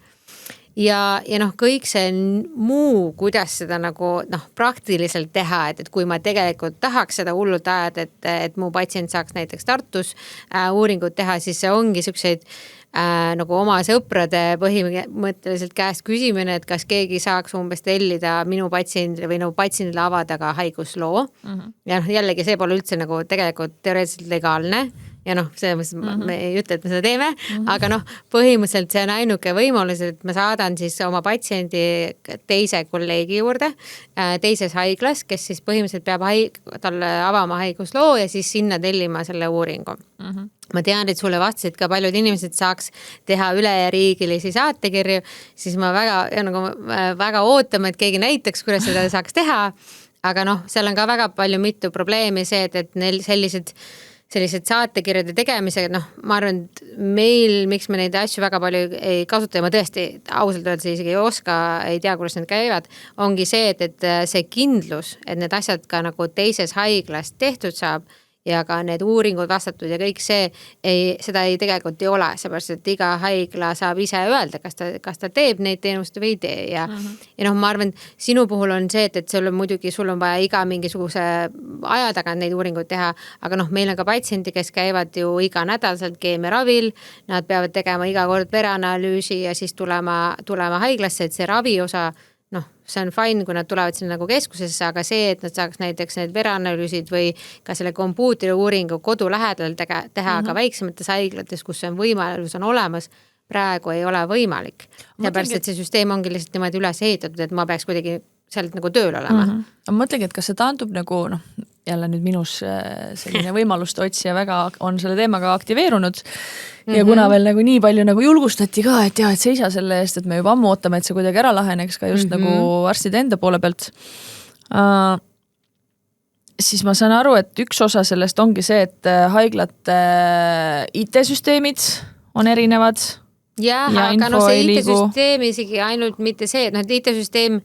Ja kõik see muu, kuidas seda nagu praktiliselt teha, et kui ma tegelikult tahaks seda hullult ajada, et mu patsient saaks näiteks Tartus uuringut teha, siis see ongi selliseid nagu oma sõprade põhimõtteliselt käest küsimine, et kas keegi saaks umbes tellida minu patsiendile või patsiendile avada ka haigusloo. Ja jällegi see pole üldse nagu tegelikult teoreetiliselt legaalne. Ja selles mõttes me ei ütle, et me seda teeme, aga põhimõtteliselt see on ainuke võimalus, et ma saadan siis oma patsiendi teise kolleegi juurde teises haiglas, kes siis põhimõtteliselt peab talle avama haigusloo ja siis sinna tellima selle uuringu. Ma tean, et sulle vastasid ka paljud inimesed saaks teha üleriigilisi saatekirju, siis ma väga ootame, et keegi näitaks, kuidas seda saaks teha, aga seal on ka väga palju mitu probleemi see, et neil sellised saatekirjade tegemisega, ma arvan, et meil, miks me neid asju väga palju ei kasuta ja ma tõesti ausalt öeldes isegi ei oska, ei tea, kuidas need käivad, ongi see, et see kindlus, et need asjad ka nagu teises haiglas tehtud saab ja ka need uuringud vastatud ja kõik see, seda ei tegelikult ei ole, seepärast, et iga haigla saab ise öelda, kas ta teeb neid teenust või ei tee ja ma arvan, sinu puhul on see, et sul on vaja iga mingisuguse aja tagant neid uuringuid teha, aga meil on ka patsiendi, kes käivad ju iga nädalselt keemiaravil, nad peavad tegema iga kord vereanalüüsi ja siis tulema haiglasse, et see ravi osa see on fine, kui nad tulevad sinna nagu keskusesse, aga see, et nad saaks näiteks need vereanalüüsid või ka selle kompuutri uuringu kodu lähedal teha ka väiksemates haiglates, kus see võimalus on olemas, praegu ei ole võimalik. Seepärast, et see süsteem ongi lihtsalt niimoodi üles ehitatud, et ma peaks kuidagi sealt nagu tööl olema. Ma mõtlengi, et kas see taandub nagu, jälle nüüd minus selline võimaluste otsija väga on selle teemaga aktiveerunud ja kuna veel nagu nii palju nagu julgustati ka, et jah, et seisa selle eest, et me juba ammu ootame, et see kuidagi ära laheneks ka just nagu arstide enda poole pealt, siis ma saan aru, et üks osa sellest ongi see, et haiglate IT-süsteemid on erinevad. Ja aga see IT-süsteem isegi ainult mitte see, et IT-süsteem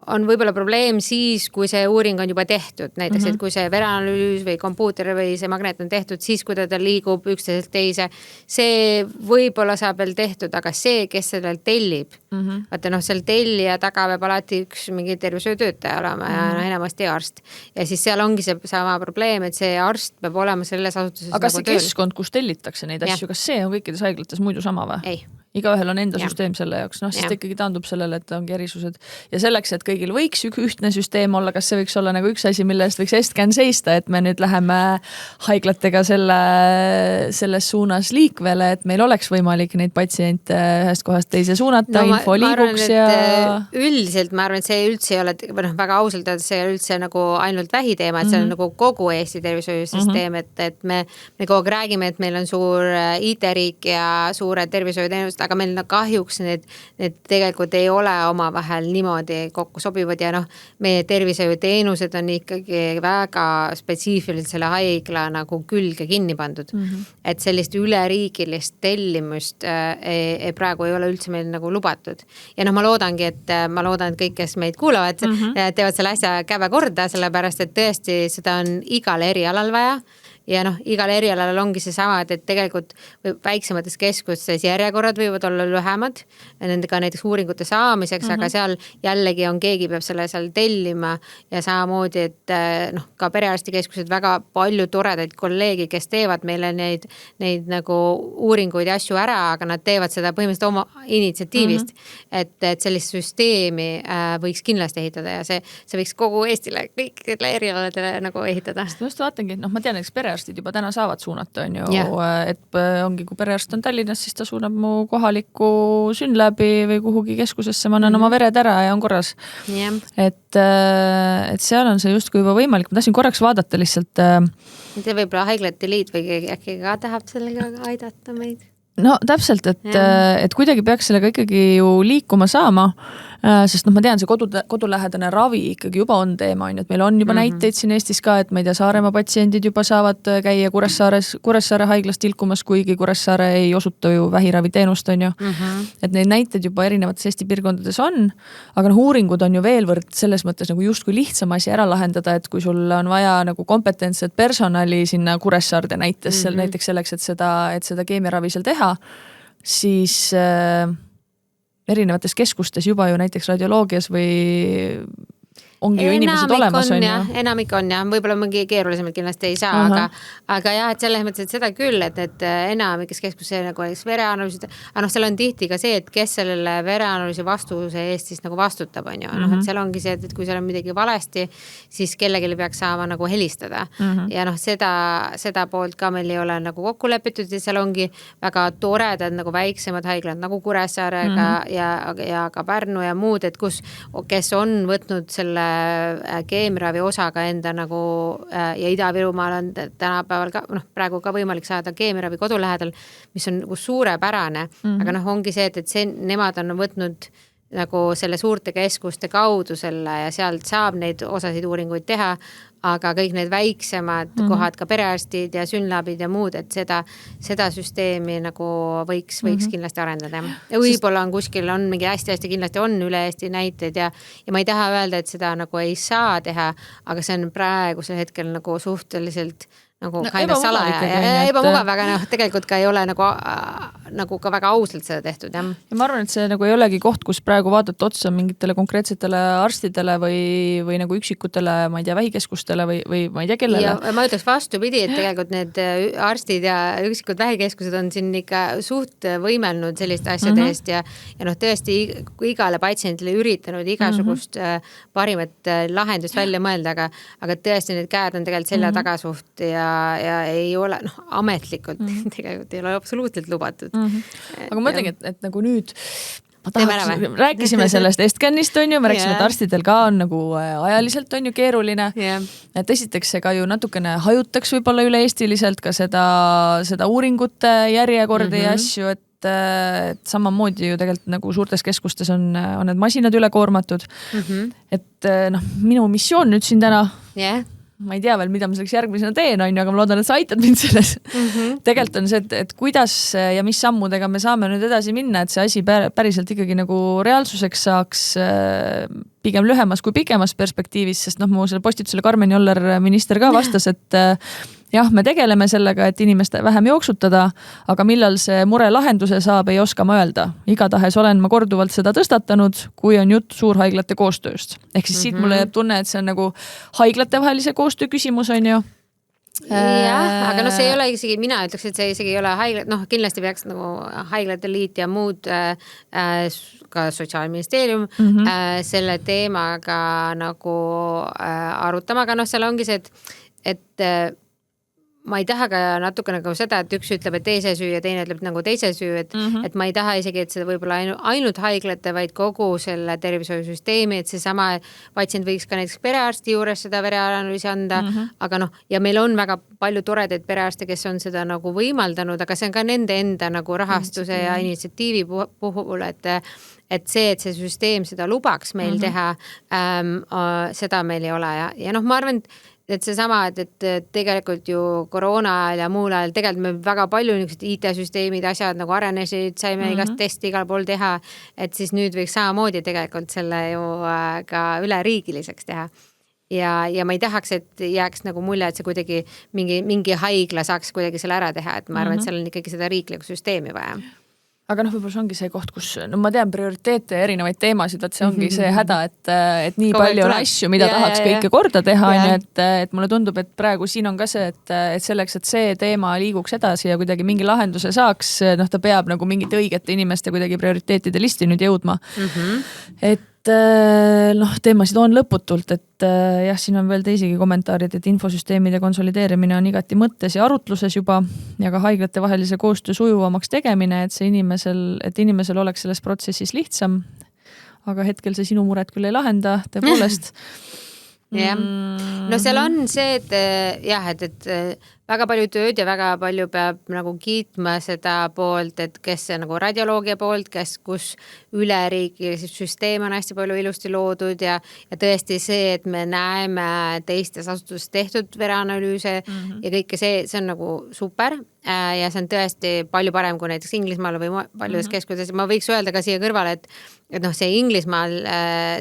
on võib-olla probleem siis, kui see uuring on juba tehtud, näiteks, et kui see vereanalüüs või kompuuter või see magnet on tehtud, siis kui ta liigub üksteiselt teise, see võib-olla saab veel tehtud, aga see, kes sellel tellib, vaata seal tellija taga peab alati üks mingi tervishoiutöötaja olema ja enamasti arst. Ja siis seal ongi see sama probleem, et see arst peab olema selles asutuses aga nagu see keskkond, kus tellitakse neid asju, kas see on kõikides haiglates muidu sama või? Ei. Igaühel on enda süsteem selle jaoks, siis ta ikkagi taandub sellele, et ongi erisused. Ja selleks, et kõigil võiks ühtne süsteem olla, kas see võiks olla nagu üks asi, mille eest võiks Estcan seista, et me nüüd läheme haiglatega selles suunas liikvele, et meil oleks võimalik neid patsiente ühest kohast teise suunata, info liiguks ja... Üldiselt ma arvan, et see üldse ei ole, väga ausalt, et see ei ole üldse nagu ainult vähiteema, et see on nagu kogu Eesti tervishoiusüsteem, et me kogu aeg räägime, et meil on suur IT-riik ja suured tervishoiuteenused, aga meil kahjuks need tegelikult ei ole omavahel niimoodi kokku sobivad ja meie tervishoiuteenused on ikkagi väga spetsiifiliselt selle haigla nagu külge kinni pandud. Et sellist üleriigilist tellimust praegu ei ole üldse meil nagu lubatud. Ja ma loodangi, et kõik, kes meid kuulavad, teevad selle asja käve korda, sellepärast, et tõesti seda on igal erialal vaja. ja noh, igal erialal ongi see sama, et tegelikult väiksemates keskustes järjekorrad võivad olla lühemad, nendega näiteks uuringute saamiseks, aga seal jällegi on keegi peab selle seal tellima ja samamoodi, et noh, ka perearstikeskused väga palju toredaid kolleegi, kes teevad meile neid nagu uuringuid ja asju ära, aga nad teevad seda põhimõtteliselt oma initsiatiivist, et sellist süsteemi võiks kindlasti ehitada ja see võiks kogu Eestile, kõikidele erialadele nagu ehitada. Ma just vaatangi, et ma tean, eks perearstid juba täna saavad suunata, on ju, et ongi, kui perearst on Tallinnas, siis ta suunab mu kohalikku Synlabi või kuhugi keskusesse, ma annan oma vered ära ja on korras. Et seal on see justkui juba võimalik. Ma tahtsin korraks vaadata lihtsalt. Võib-olla Haiglate Liit või äkki ka tahab sellega aidata meid? No täpselt, et kuidagi peaks sellega ikkagi ju liikuma saama, sest ma tean, see kodulähedane ravi ikkagi juba on teema, et meil on juba näiteid siin Eestis ka, et ma ei tea, Saaremaa patsiendid juba saavad käia Kuressaare haiglast tilkumas, kuigi Kuressaare ei osuta ju vähiraviteenust, on ju. Et neid näiteid juba erinevates Eesti piirkondades on, aga uuringud on ju veelvõrd selles mõttes nagu justkui lihtsam asi ära lahendada, et kui sul on vaja nagu kompetentset personali sinna Kuressaarde näiteks selleks, et seda keemiaravi seal teha, siis erinevates keskustes juba ju näiteks radioloogias või ongi ju inimesed olemas, on ju. Enamik on ja võib-olla mingi keerulisemalt kindlasti ei saa, aga jah, et selles mõttes, et seda küll, et enamikes keskuses nagu vereanalüüsid, aga seal on tihti ka see, et kes sellele vereanalüüsi vastuse eest siis nagu vastutab, on ju. Et seal ongi see, et kui seal on midagi valesti, siis kellelegi peaks saama nagu helistada. Ja seda poolt ka meil ei ole nagu kokku lepitud ja seal ongi väga toredad nagu väiksemad haiglad nagu Kuressaarega ja ka Pärnu ja muud, et kes on võtnud selle keemiravi osaga enda nagu ja Ida-Virumaal on tänapäeval ka, praegu ka võimalik saada keemiravi kodulähedal, mis on nagu suurepärane, aga ongi see, et nemad on võtnud nagu selle suurte keskuste kaudu selle ja sealt saab neid osasid uuringuid teha, aga kõik need väiksemad kohad, ka perearstid ja Synlabid ja muud, et seda süsteemi nagu võiks kindlasti arendada. Ja võib-olla on kuskil on mingi hästi kindlasti on üle Eesti näiteid ja ma ei taha öelda, et seda nagu ei saa teha, aga see on praegusel hetkel nagu suhteliselt nagu salaja ja ebamugav, aga tegelikult ka ei ole nagu ka väga ausalt seda tehtud. Ja ma arvan, et see nagu ei olegi koht, kus praegu vaadata otsa mingitele konkreetsetele arstidele või nagu üksikutele, ma ei tea, vähikeskustele või ma ei tea kellele. Ja ma ütleks vastupidi, et tegelikult need arstid ja üksikud vähikeskused on siin ikka suht võimelnud selliste asjade eest ja tõesti igale patsiendile üritanud igasugust parimat lahendust välja mõelda, aga tõesti need käed on tegelikult selja taga suht ja ei ole, ametlikult tegelikult ei ole absoluutselt lubatud. Aga ma ütlengi, et nagu nüüd rääkisime sellest Estcanist, on ju, me rääkisime, et arstidel ka on nagu ajaliselt on ju keeruline. Et esiteks see ka ju natukene hajutaks võib-olla üle-eestiliselt ka seda uuringute järjekordi ja asju, et samamoodi ju tegelikult nagu suurtes keskustes on need masinad üle koormatud. Et minu missioon nüüd siin täna ma ei tea veel, mida ma selleks järgmisena teen, on ju, aga ma loodan, et sa aitad mind selles. Tegelikult on see, et kuidas ja mis sammudega me saame nüüd edasi minna, et see asi päriselt ikkagi nagu reaalsuseks saaks pigem lühemas kui pikemas perspektiivis, sest mu selle postitusele Karmen Joller minister ka vastas, et jah, me tegeleme sellega, et inimeste vähem jooksutada, aga millal see mure lahenduse saab, ei oska ma öelda. Igatahes olen ma korduvalt seda tõstatanud, kui on jutt suurhaiglate koostööst. Ehk siis siit mulle jääb tunne, et see on nagu haiglate vahelise koostöö küsimus, on ju. Jah, aga see ei ole isegi, mina ütleks, et see isegi ei ole haiglad, kindlasti peaks nagu Haiglate Liit ja muud ka Sotsiaalministeerium selle teemaga nagu arutama, aga seal ongi see, et ma ei taha ka natuke nagu seda, et üks ütleb, et teise süü ja teine ütleb nagu teise süü, et ma ei taha isegi, et seda võib-olla ainult haiglate, vaid kogu selle tervishoiusüsteemi, et see sama patsient võiks ka näiteks perearsti juures seda vereanalüüsi anda, aga ja meil on väga palju toredaid perearste, kes on seda nagu võimaldanud, aga see on ka nende enda nagu rahastuse ja initsiatiivi puhul, et see süsteem seda lubaks meil teha, seda meil ei ole ja ma arvan, et see sama, et tegelikult ju koroona ajal ja muul ajal tegelikult me väga palju IT-süsteemid, asjad nagu arenesid, saime igast testi igal pool teha, et siis nüüd võiks samamoodi tegelikult selle ju ka üleriigiliseks teha. ja ma ei tahaks, et jääks nagu mulje, et see kuidagi mingi haigla saaks kuidagi selle ära teha, et ma arvan, et seal on ikkagi seda riiklikku süsteemi vaja. Aga võib-olla see ongi see koht, kus, ma tean prioriteete ja erinevaid teemasid, et see ongi see häda, et nii palju on asju, mida tahaks kõike korda teha, et mulle tundub, et praegu siin on ka see, et selleks, et see teema liiguks edasi ja kuidagi mingi lahenduse saaks, ta peab nagu mingite õigete inimeste kuidagi prioriteetide listi nüüd jõudma. Et teemasid on lõputult, et jah, siin on veel teisigi kommentaarid, et infosüsteemide konsolideerimine on igati mõttes ja arutluses juba ja ka haiglate vahelise koostöö sujuvamaks tegemine, et inimesel oleks selles protsessis lihtsam, aga hetkel see sinu muret küll ei lahenda, tõepoolest. No seal on see, et väga palju tööd ja väga palju peab nagu kiitma seda poolt, et kes see nagu radioloogia poolt, kus üleriikilise süsteem on hästi palju ilusti loodud ja tõesti see, et me näeme teistes asutustes tehtud vereanalüüse ja kõike see on nagu super ja see on tõesti palju parem kui näiteks Inglismaal või paljudes keskuses. Ma võiks öelda ka siia kõrvale, et see Inglismaal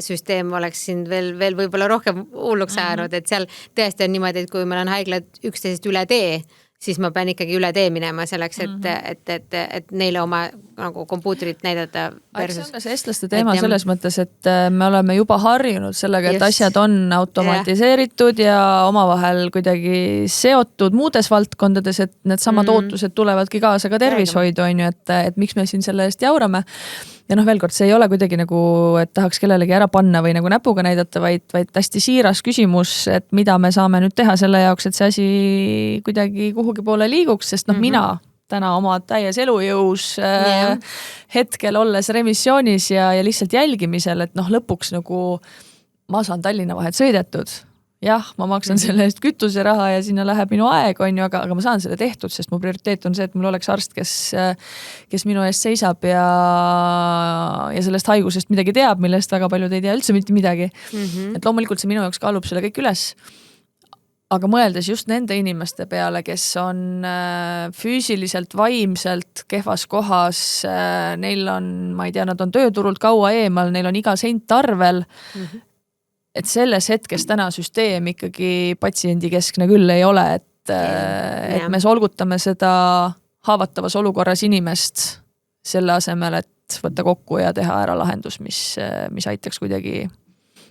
süsteem oleks siin veel võib-olla rohkem hulluks ajanud, et seal tõesti on niimoodi, et kui meil on haiglad üksteisest üle siis ma pean ikkagi üle tee minema selleks, et neile oma nagu kompuuterit näidata. See on ka see eestlaste teema selles mõttes, et me oleme juba harjunud sellega, et asjad on automatiseeritud ja omavahel kuidagi seotud muudes valdkondades, et need samad ootused tulevadki kaasa ka tervishoidu, on ju, et miks me siin selle eest jaurame. Ja veel kord, see ei ole kuidagi nagu, et tahaks kellelegi ära panna või nagu näpuga näidata, vaid hästi siiras küsimus, et mida me saame nüüd teha selle jaoks, et see asi kuidagi kuhugi poole liiguks, sest mina täna oma täies elujõus hetkel olles remissioonis ja lihtsalt jälgimisel, et lõpuks nagu ma saan Tallinna vahet sõidetud. Jah, ma maksan selle eest kütuseraha ja sinna läheb minu aeg, on ju, aga ma saan selle tehtud, sest mu prioriteet on see, et mul oleks arst, kes minu eest seisab ja sellest haigusest midagi teab, millest väga paljud ei tea üldse mitte midagi. Et loomulikult see minu jaoks kaalub selle kõik üles. Aga mõeldes just nende inimeste peale, kes on füüsiliselt, vaimselt kehvas kohas, neil on, ma ei tea, nad on tööturult kaua eemal, neil on iga sent arvel, et selles hetkes täna süsteem ikkagi patsiendikeskne küll ei ole, et me solgutame seda haavatavas olukorras inimest selle asemel, et võtta kokku ja teha ära lahendus, mis aitaks kuidagi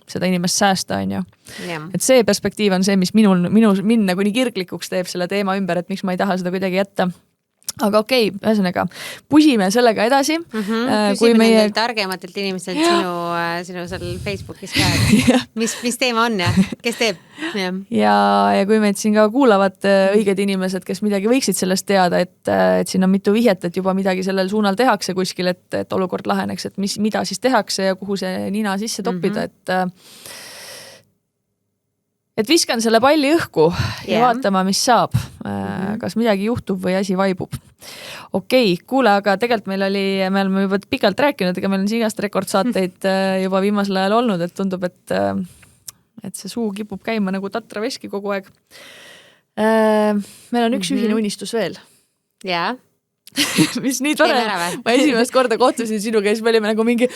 seda inimest säästa, on ju. Et see perspektiiv on see, mis mind nagu nii kirglikuks teeb selle teema ümber, et miks ma ei taha seda kuidagi jätta. Aga okei, ühesõnaga, pusime sellega edasi. Küsime nendelt targematelt inimestelt sinu seal Facebookis ka, mis teema on ja kes teeb? Ja kui meid siin ka kuulavad õiged inimesed, kes midagi võiksid sellest teada, et siin on mitu vihjet, et juba midagi sellel suunal tehakse kuskil, et olukord laheneks, et mida siis tehakse ja kuhu see nina sisse toppida, et viskan selle palli õhku ja vaatama, mis saab. Kas midagi juhtub või asi vaibub. Okei, kuule, aga tegelikult me oleme juba pikalt rääkinud, ega meil on igast rekordsaateid juba viimasel ajal olnud, et tundub, et see suu kipub käima nagu Tatra veski kogu aeg. Meil on üks ühine unistus veel. Jaa. Mis nii tore. Ma esimest korda kohtusin sinu käes, me olime nagu mingi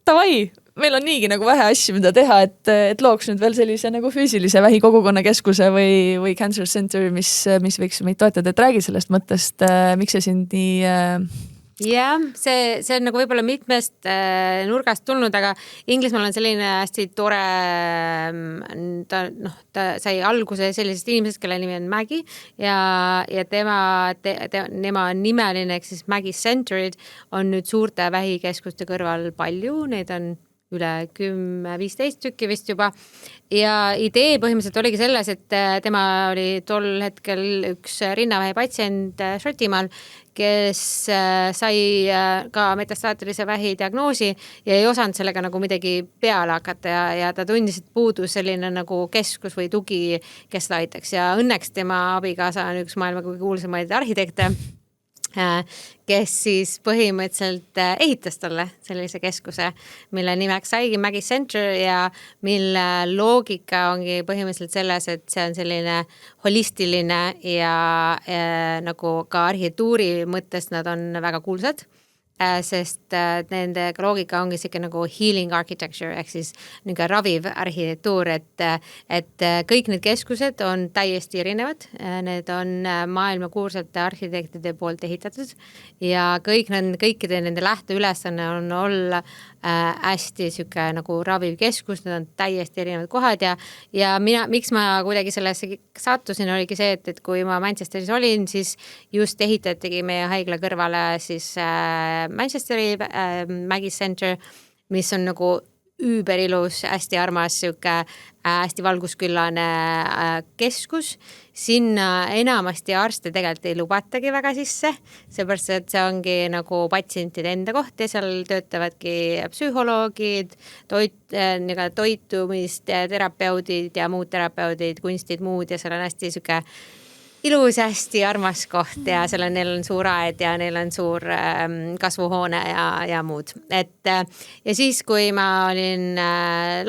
tavai. Meil on niigi nagu vähe asju, mida teha, et looks nüüd veel sellise nagu füüsilise vähikogukonnakeskuse või Cancer Center, mis võiks meid toetada, et räägi sellest mõttest, miks see sind nii... Jah, see on nagu võib-olla mitmest nurgast tulnud, aga Inglismaal on selline hästi tore, ta sai alguse sellisest inimesest, kelle nimi on Maggie ja tema nimeline, ehk siis Maggie Centerid on nüüd suurte vähikeskuste kõrval palju, neid on üle 10-15 tükki vist juba ja idee põhimõtteliselt oligi selles, et tema oli tol hetkel üks rinnavähi patsient Šotimaal, kes sai ka metastaatilise vähi diagnoosi ja ei osanud sellega nagu midagi peale hakata ja ta tundis, et puudus selline nagu keskus või tugi, kes ta aitaks ja õnneks tema abikaasa on üks maailma kõige kuulsamaid arhitekte, kes siis põhimõtteliselt ehitas talle sellise keskuse, mille nimeks saigi Maggie Center ja mille loogika ongi põhimõtteliselt selles, et see on selline holistiline ja nagu ka arhitektuuri mõttes nad on väga kuulsad. sest nende loogika ongi siuke nagu healing architecture ehk siis niisugune raviv arhitektuur, et kõik need keskused on täiesti erinevad, need on maailmakuulsate arhitektide poolt ehitatud ja kõikide nende lähteülesanne on olla hästi siuke nagu raviv keskus, need on täiesti erinevad kohad ja miks ma kuidagi sellesse sattusin, oligi see, et kui ma Manchesteris olin, siis just ehitatigi meie haigla kõrvale siis Manchesteri Maggie Center, mis on nagu üüberilus, hästi armas, siuke hästi valgusküllane keskus. Sinna enamasti arste tegelikult ei lubatagi väga sisse, seepärast, et see ongi nagu patsientide enda koht ja seal töötavadki psühholoogid, toitumist, terapeudid ja muud terapeudid, kunstid, muud ja seal on hästi siuke ilus, hästi armas koht ja neil on suur aed ja neil on suur kasvuhoone ja muud. Ja siis, kui ma olin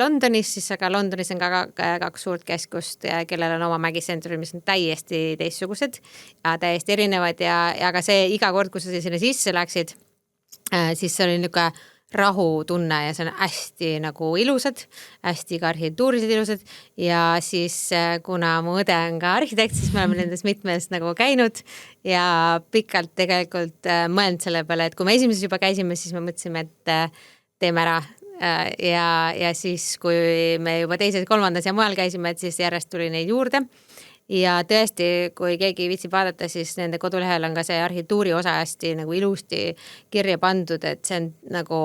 Londonis, siis aga Londonis on ka kaks suurt keskust, kellel on oma Maggie Center, mis on täiesti teistsugused ja täiesti erinevad ja ka see iga kord, kui sa sinna sisse läksid, siis see oli niisugune rahutunne ja see on hästi nagu ilusad, hästi ka arhitektuurilised ilusad ja siis kuna mu õde on ka arhitekt, siis me oleme nendes mitmes nagu käinud ja pikalt tegelikult mõelnud selle peale, et kui me esimeses juba käisime, siis me mõtlesime, et teeme ära ja siis, kui me juba teises, kolmandas ja mujal käisime, et siis järjest tuli neid juurde. Ja tõesti, kui keegi viitsib vaadata, siis nende kodulehel on ka see arhitektuuri osa hästi nagu ilusti kirja pandud, et see on nagu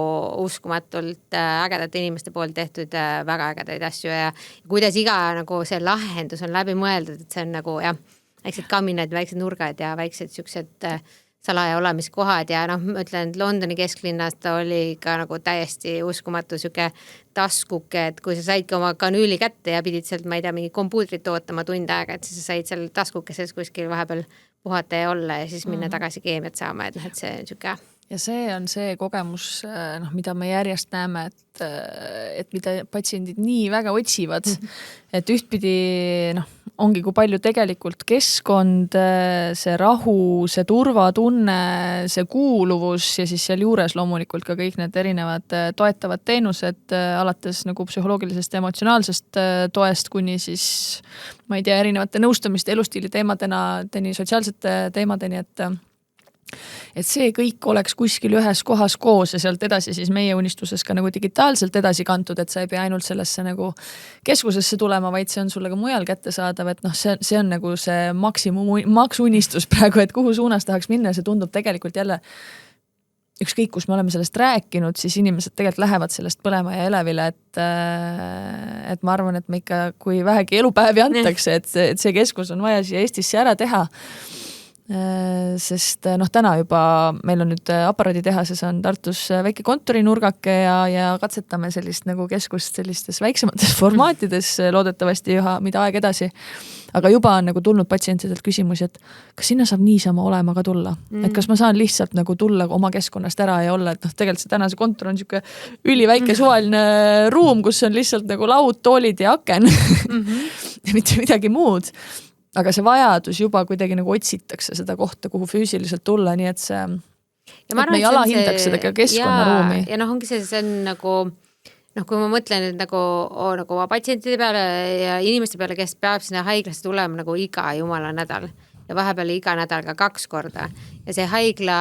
uskumatult ägedate inimeste poolt tehtud väga ägedaid asju ja kuidas iga nagu see lahendus on läbi mõeldud, et see on nagu jah, väiksed kaminad, väiksed nurgad ja väiksed siuksed salaja olemiskohad ja ma ütlen, et Londoni kesklinnast ta oli ka nagu täiesti uskumatu siuke taskuke, et kui sa saidki oma kanüüli kätte ja pidid sealt, ma ei tea, mingi kompuutrit ootama tund aega, et siis sa said seal taskukeses kuskil vahepeal puhata ja olla ja siis minna tagasi keemiat saama, et see on siuke. Ja see on see kogemus, mida me järjest näeme, et mida patsiendid nii väga otsivad, et ühtpidi ongi kui palju tegelikult keskkond, see rahu, see turvatunne, see kuuluvus ja siis seal juures loomulikult ka kõik need erinevad toetavad teenused, alates nagu psühholoogilisest ja emotsionaalsest toest kuni siis, ma ei tea, erinevate nõustamiste elustiili teemadeni, sotsiaalsete teemadeni, et see kõik oleks kuskil ühes kohas koos ja sealt edasi siis meie unistuses ka nagu digitaalselt edasi kantud, et sa ei pea ainult sellesse nagu keskusesse tulema, vaid see on sulle ka mujal kätte saadav, et see on nagu see maksuunistus praegu, et kuhu suunas tahaks minna ja see tundub tegelikult jälle ükskõik, kus me oleme sellest rääkinud, siis inimesed tegelikult lähevad sellest põlema ja elevile, et ma arvan, et me ikka, kui vähegi elupäevi antakse, et see keskus on vaja siia Eestisse ära teha. Sest täna juba meil on nüüd aparaaditehases on Tartus väike kontorinurgake ja katsetame sellist nagu keskust sellistes väiksemates formaatides loodetavasti mida aeg edasi. Aga juba on nagu tulnud patsientidelt küsimusi, et kas sinna saab niisama olema ka tulla? Et kas ma saan lihtsalt nagu tulla oma keskkonnast ära ja olla, et tegelikult see tänase kontor on siuke üliväike suvaline ruum, kus on lihtsalt nagu laud, toolid ja aken ja mitte midagi muud. Aga see vajadus juba kuidagi nagu otsitakse seda kohta, kuhu füüsiliselt tulla, nii et et me ei alahindaks seda keskkonnaruumi. Ja ongi see on nagu, kui ma mõtlen, et nagu patsientide peale ja inimeste peale, kes peab sinna haiglasse tulema nagu iga jumala nädal ja vahepeal iga nädal ka 2 korda. Ja see haigla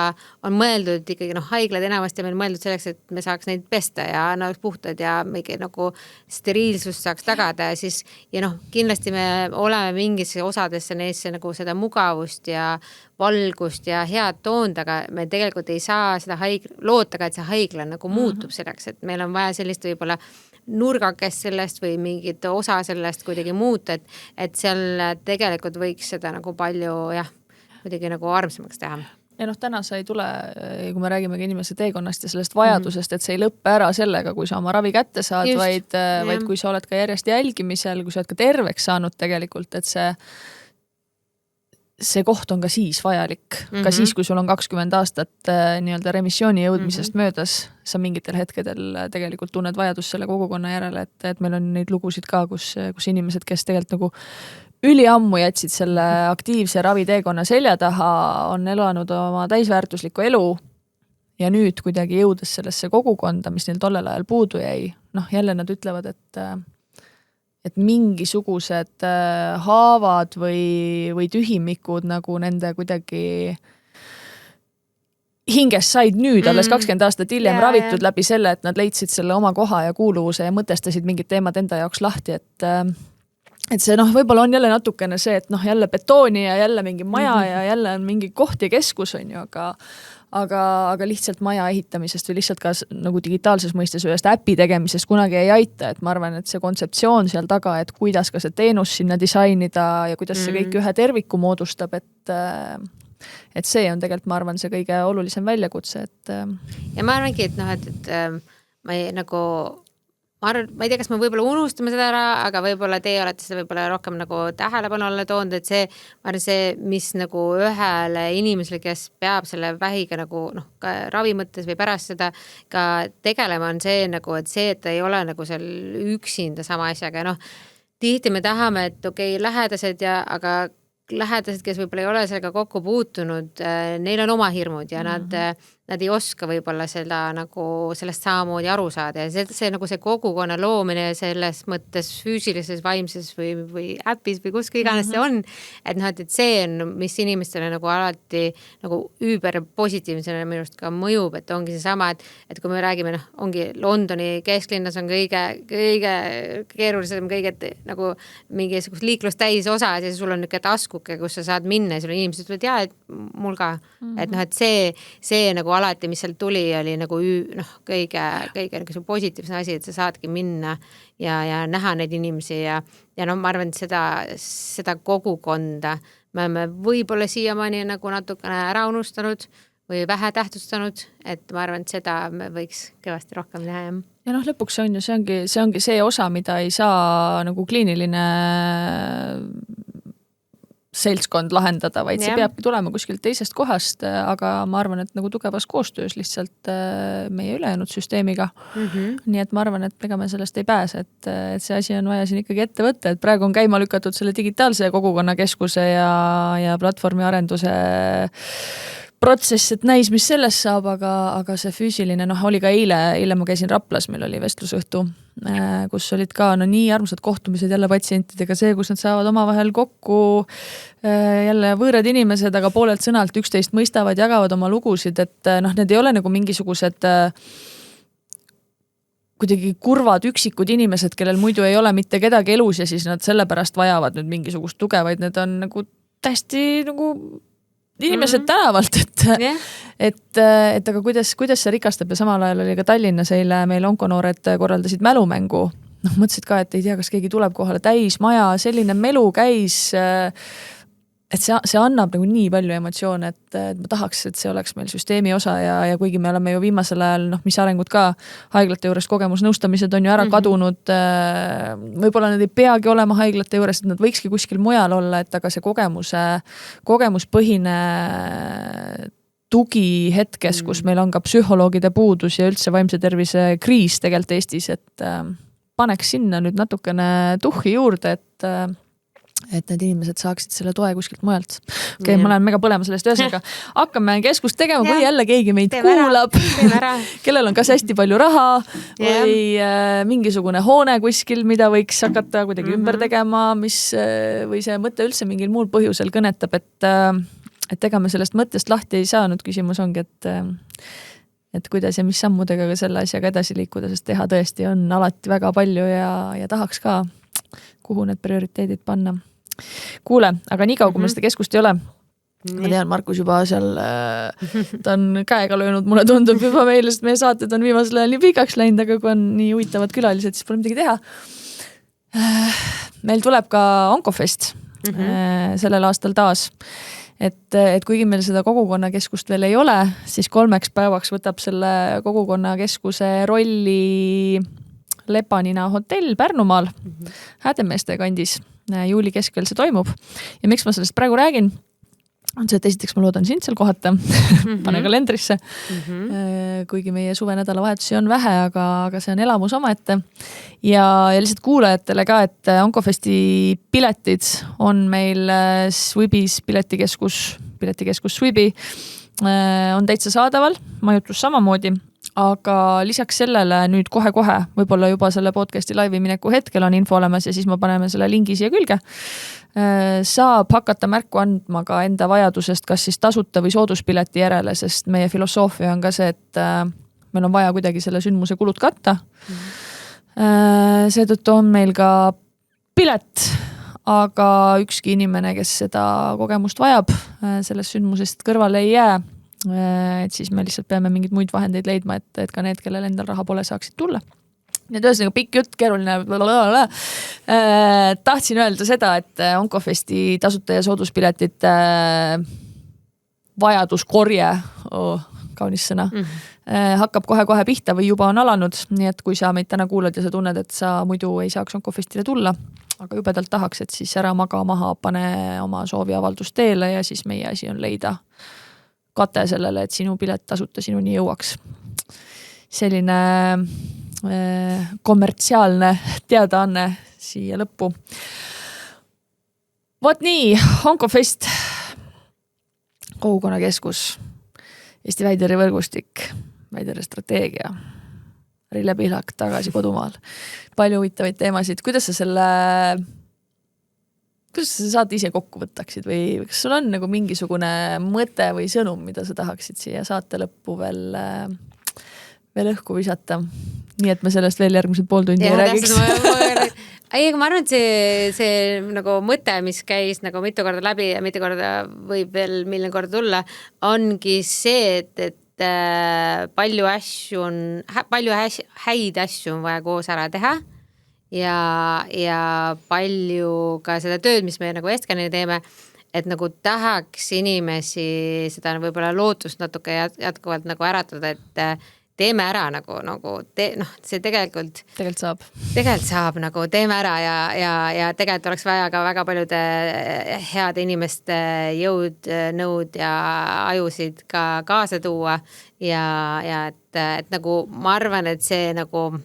on mõeldud ikkagi, haiglad enamasti on meil mõeldud selleks, et me saaks neid pesta ja puhtad ja mingi nagu steriilsust saaks tagada ja siis, kindlasti me oleme mingis osadesse neisse nagu seda mugavust ja valgust ja head toond, aga me tegelikult ei saa seda lootaga, et see haigla nagu muutub selleks, et meil on vaja sellist võib-olla nurgakest sellest või mingit osa sellest kuidagi muuta, et seal tegelikult võiks seda nagu palju kuidagi nagu armsamaks teha. Ja täna sa ei tule, kui me räägimegi inimese teekonnast ja sellest vajadusest, et see ei lõppe ära sellega, kui sa oma ravi kätte saad, vaid kui sa oled ka järjest jälgimisel, kui sa oled ka terveks saanud tegelikult, et see koht on ka siis vajalik. Ka siis, kui sul on 20 aastat nii-öelda remissiooni jõudmisest möödas, sa mingitel hetkedel tegelikult tunned vajadus selle kogukonna järele, et meil on neid lugusid ka, kus inimesed, kes tegelikult nagu üliammu jätsid selle aktiivse raviteekonna selja taha, on elanud oma täisväärtuslikku elu ja nüüd kuidagi jõudes sellesse kogukonda, mis neil tollel ajal puudu jäi, noh jälle nad ütlevad, et mingisugused haavad või tühimikud nagu nende kuidagi hinges said nüüd, alles 20 aastat hiljem ravitud läbi selle, et nad leidsid selle oma koha ja kuuluvuse ja mõtestasid mingid teemad enda jaoks lahti, et see võib-olla on jälle natukene see, et jälle betooni ja jälle mingi maja ja jälle on mingi koht ja keskus on ju, aga lihtsalt maja ehitamisest või lihtsalt ka nagu digitaalses mõistes ühest äpi tegemisest kunagi ei aita, et ma arvan, et see kontseptsioon seal taga, et kuidas ka see teenus sinna disainida ja kuidas see kõik ühe terviku moodustab, et see on tegelikult, ma arvan, see kõige olulisem väljakutse, et ja ma arvangi, et ma ei tea, kas me võib-olla unustame seda ära, aga võib-olla teie olete seda võib-olla rohkem nagu tähelepanu alla toonud, et see, ma arvan, see, mis nagu ühele inimesele, kes peab selle vähiga nagu ka ravi mõttes või pärast seda ka tegelema, on see nagu, et ta ei ole nagu seal üksinda sama asjaga ja tihti me tahame, et okei, lähedased aga lähedased, kes võib-olla ei ole sellega kokku puutunud, neil on oma hirmud ja nad ei oska võib-olla sellest samamoodi aru saada ja see nagu see kogukonna loomine selles mõttes füüsilises, vaimses või äpis või kus iganes see on, et see on, mis inimestele nagu alati nagu üüber positiivsena minu arust ka mõjub, et ongi see sama, et kui me räägime, ongi Londoni kesklinnas on kõige keerulisem, kõige nagu mingisugust liiklust täis osa ja sul on niisugune taskuke, kus sa saad minna ja sul inimesed ütlevad, et mul ka. Et see nagu alati, mis seal tuli, oli nagu kõige nagu positiivne asi, et sa saadki minna ja näha neid inimesi ja ma arvan, et seda kogukonda me oleme võib-olla siiamaani nagu natukene ära unustanud või vähe tähtsustanud, et ma arvan, et seda me võiks kõvasti rohkem teha. Ja lõpuks see ongi see osa, mida ei saa nagu kliiniline seltskond lahendada, vaid see peabki tulema kuskilt teisest kohast, aga ma arvan, et nagu tugevas koostöös lihtsalt meie ülejäänud süsteemiga. Nii et ma arvan, et ega me sellest ei pääse, et see asi on vaja siin ikkagi ette võtta, et praegu on käima lükatud selle digitaalse kogukonnakeskuse ja platvormi arenduse protsess, et näis, mis sellest saab, aga see füüsiline, oli ka eile ma käisin Raplas, meil oli vestlusõhtu, kus olid ka nii armsad kohtumised jälle patsientidega, see, kus nad saavad omavahel kokku, jälle võõrad inimesed, aga poolelt sõnalt üksteist mõistavad, jagavad oma lugusid, et need ei ole nagu mingisugused kuidagi kurvad üksikud inimesed, kellel muidu ei ole mitte kedagi elus ja siis nad sellepärast vajavad nüüd mingisugust tuge, vaid need on nagu täiesti nagu inimesed tänavalt, et aga kuidas see rikastab ja samal ajal oli ka Tallinnas eile meil onkonoored korraldasid mälumängu. Mõtlesid ka, et ei tea, kas keegi tuleb kohale täis maja, selline melu käis, et see annab nagu nii palju emotsioone, et ma tahaks, et see oleks meil süsteemi osa ja kuigi me oleme ju viimasel ajal, mis arengud ka haiglate juures kogemusnõustamised on ju ära kadunud, võib-olla nad ei peagi olema haiglate juures, et nad võikski kuskil mujal olla, et aga see kogemuspõhine tugi hetkes, kus meil on ka psühholoogide puudus ja üldse vaimse tervise kriis tegelikult Eestis, et paneks sinna nüüd natukene tuhhi juurde, et need inimesed saaksid selle toe kuskilt mujalt. Okei, ma olen mega põlema sellest ühesõnaga. Hakkame keskust tegema, kui jälle keegi meid kuulab, kellel on kas hästi palju raha või mingisugune hoone kuskil, mida võiks hakata kuidagi ümber tegema, või see mõte üldse mingil muul põhjusel kõnetab, et ega me sellest mõttest lahti ei saa. Nüüd küsimus ongi, et kuidas ja mis sammudega ka selle asjaga edasi liikuda, sest teha tõesti on alati väga palju ja tahaks ka, kuhu need prioriteedid panna. Kuule, aga nii kaua, kui meil seda keskust ei ole, ma tean, Markus juba seal, ta on käega löönud, mulle tundub juba meile, sest meie saated on viimasel ajal nii pikaks läinud, aga kui on nii huvitavad külalised, siis pole midagi teha. Meil tuleb ka Onkofest sellel aastal taas. Et kuigi meil seda kogukonnakeskust veel ei ole, siis 3 päevaks võtab selle kogukonnakeskuse rolli Lepanina hotell Pärnumaal, Häädemeeste kandis, juuli keskel see toimub. Ja miks ma sellest praegu räägin, on see, et esiteks ma loodan sind seal kohata, pane kalendrisse, kuigi meie suvenädala vahetusi on vähe, aga see on elamus omaette. Ja lihtsalt kuulajatele ka, et Onkofesti piletid on meil Swibis piletikeskus Swibi on täitsa saadaval, majutus samamoodi, aga lisaks sellele nüüd kohe-kohe, võib-olla juba selle podcasti laivi mineku hetkel on info olemas ja siis me paneme selle lingi siia külge. Saab hakata märku andma ka enda vajadusest, kas siis tasuta või sooduspileti järele, sest meie filosoofia on ka see, et meil on vaja kuidagi selle sündmuse kulud katta. Seetõttu on meil ka pilet, aga ükski inimene, kes seda kogemust vajab, sellest sündmusest kõrvale ei jää. Et siis me lihtsalt peame mingid muid vahendeid leidma, et ka need, kellel endal raha pole, saaksid tulla. Need ühesõnaga pikk jutt, keeruline. Tahtsin öelda seda, et Oncofesti tasuta ja sooduspiletite vajaduskorje, kaunis sõna, hakkab kohe-kohe pihta või juba on alanud. Nii et kui sa meid täna kuulad ja sa tunned, et sa muidu ei saaks Oncofestile tulla, aga jubedalt tahaks, et siis ära maga maha, pane oma sooviavaldust teele ja siis meie asi on leida kate sellele, et sinu pilet tasuta sinuni jõuaks. Selline kommertsiaalne teadaanne siia lõppu. Vot nii, Oncofest, kogukonnakeskus, Eesti Väideri võrgustik, Väideri strateegia, Rille Pihlak tagasi kodumaal. Palju huvitavaid teemasid. Kuidas sa saad ise kokku võtaksid või kas sul on nagu mingisugune mõte või sõnum, mida sa tahaksid siia saate lõppu veel õhku visata? Nii et me sellest veel järgmised pool tundi ei räägiks. Ei, ma arvan, et see nagu mõte, mis käis nagu mitu korda läbi ja mitu korda võib veel milline korda tulla, ongi see, et palju häid asju on vaja koos ära teha. Ja palju ka seda tööd, mis me nagu Estkanini teeme, et nagu tahaks inimesi seda võib-olla lootust natuke jätkuvalt nagu äratada, et teeme ära see tegelikult saab nagu teeme ära ja tegelikult oleks vaja ka väga paljude heade inimeste jõud, nõud ja ajusid ka kaasa tuua ja et nagu ma arvan, et see nagu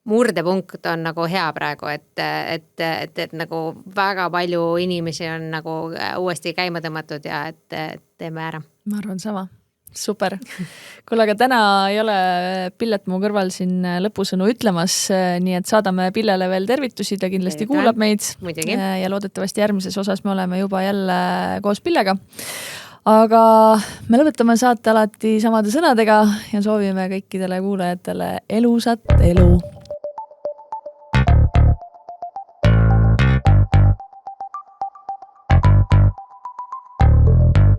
murdepunkt on nagu hea praegu, et nagu väga palju inimesi on nagu uuesti käima tõmmatud ja et teeme ära. Ma arvan sama. Super. Kuule, aga täna ei ole Pillet mu kõrval siin lõpusõnu ütlemas, nii et saadame Pillele veel tervitusi, ta kindlasti kuulab meid. Muidugi. Ja loodetavasti järgmises osas me oleme juba jälle koos Pillega. Aga me lõpetame saate alati samade sõnadega ja soovime kõikidele kuulajatele elusat elu.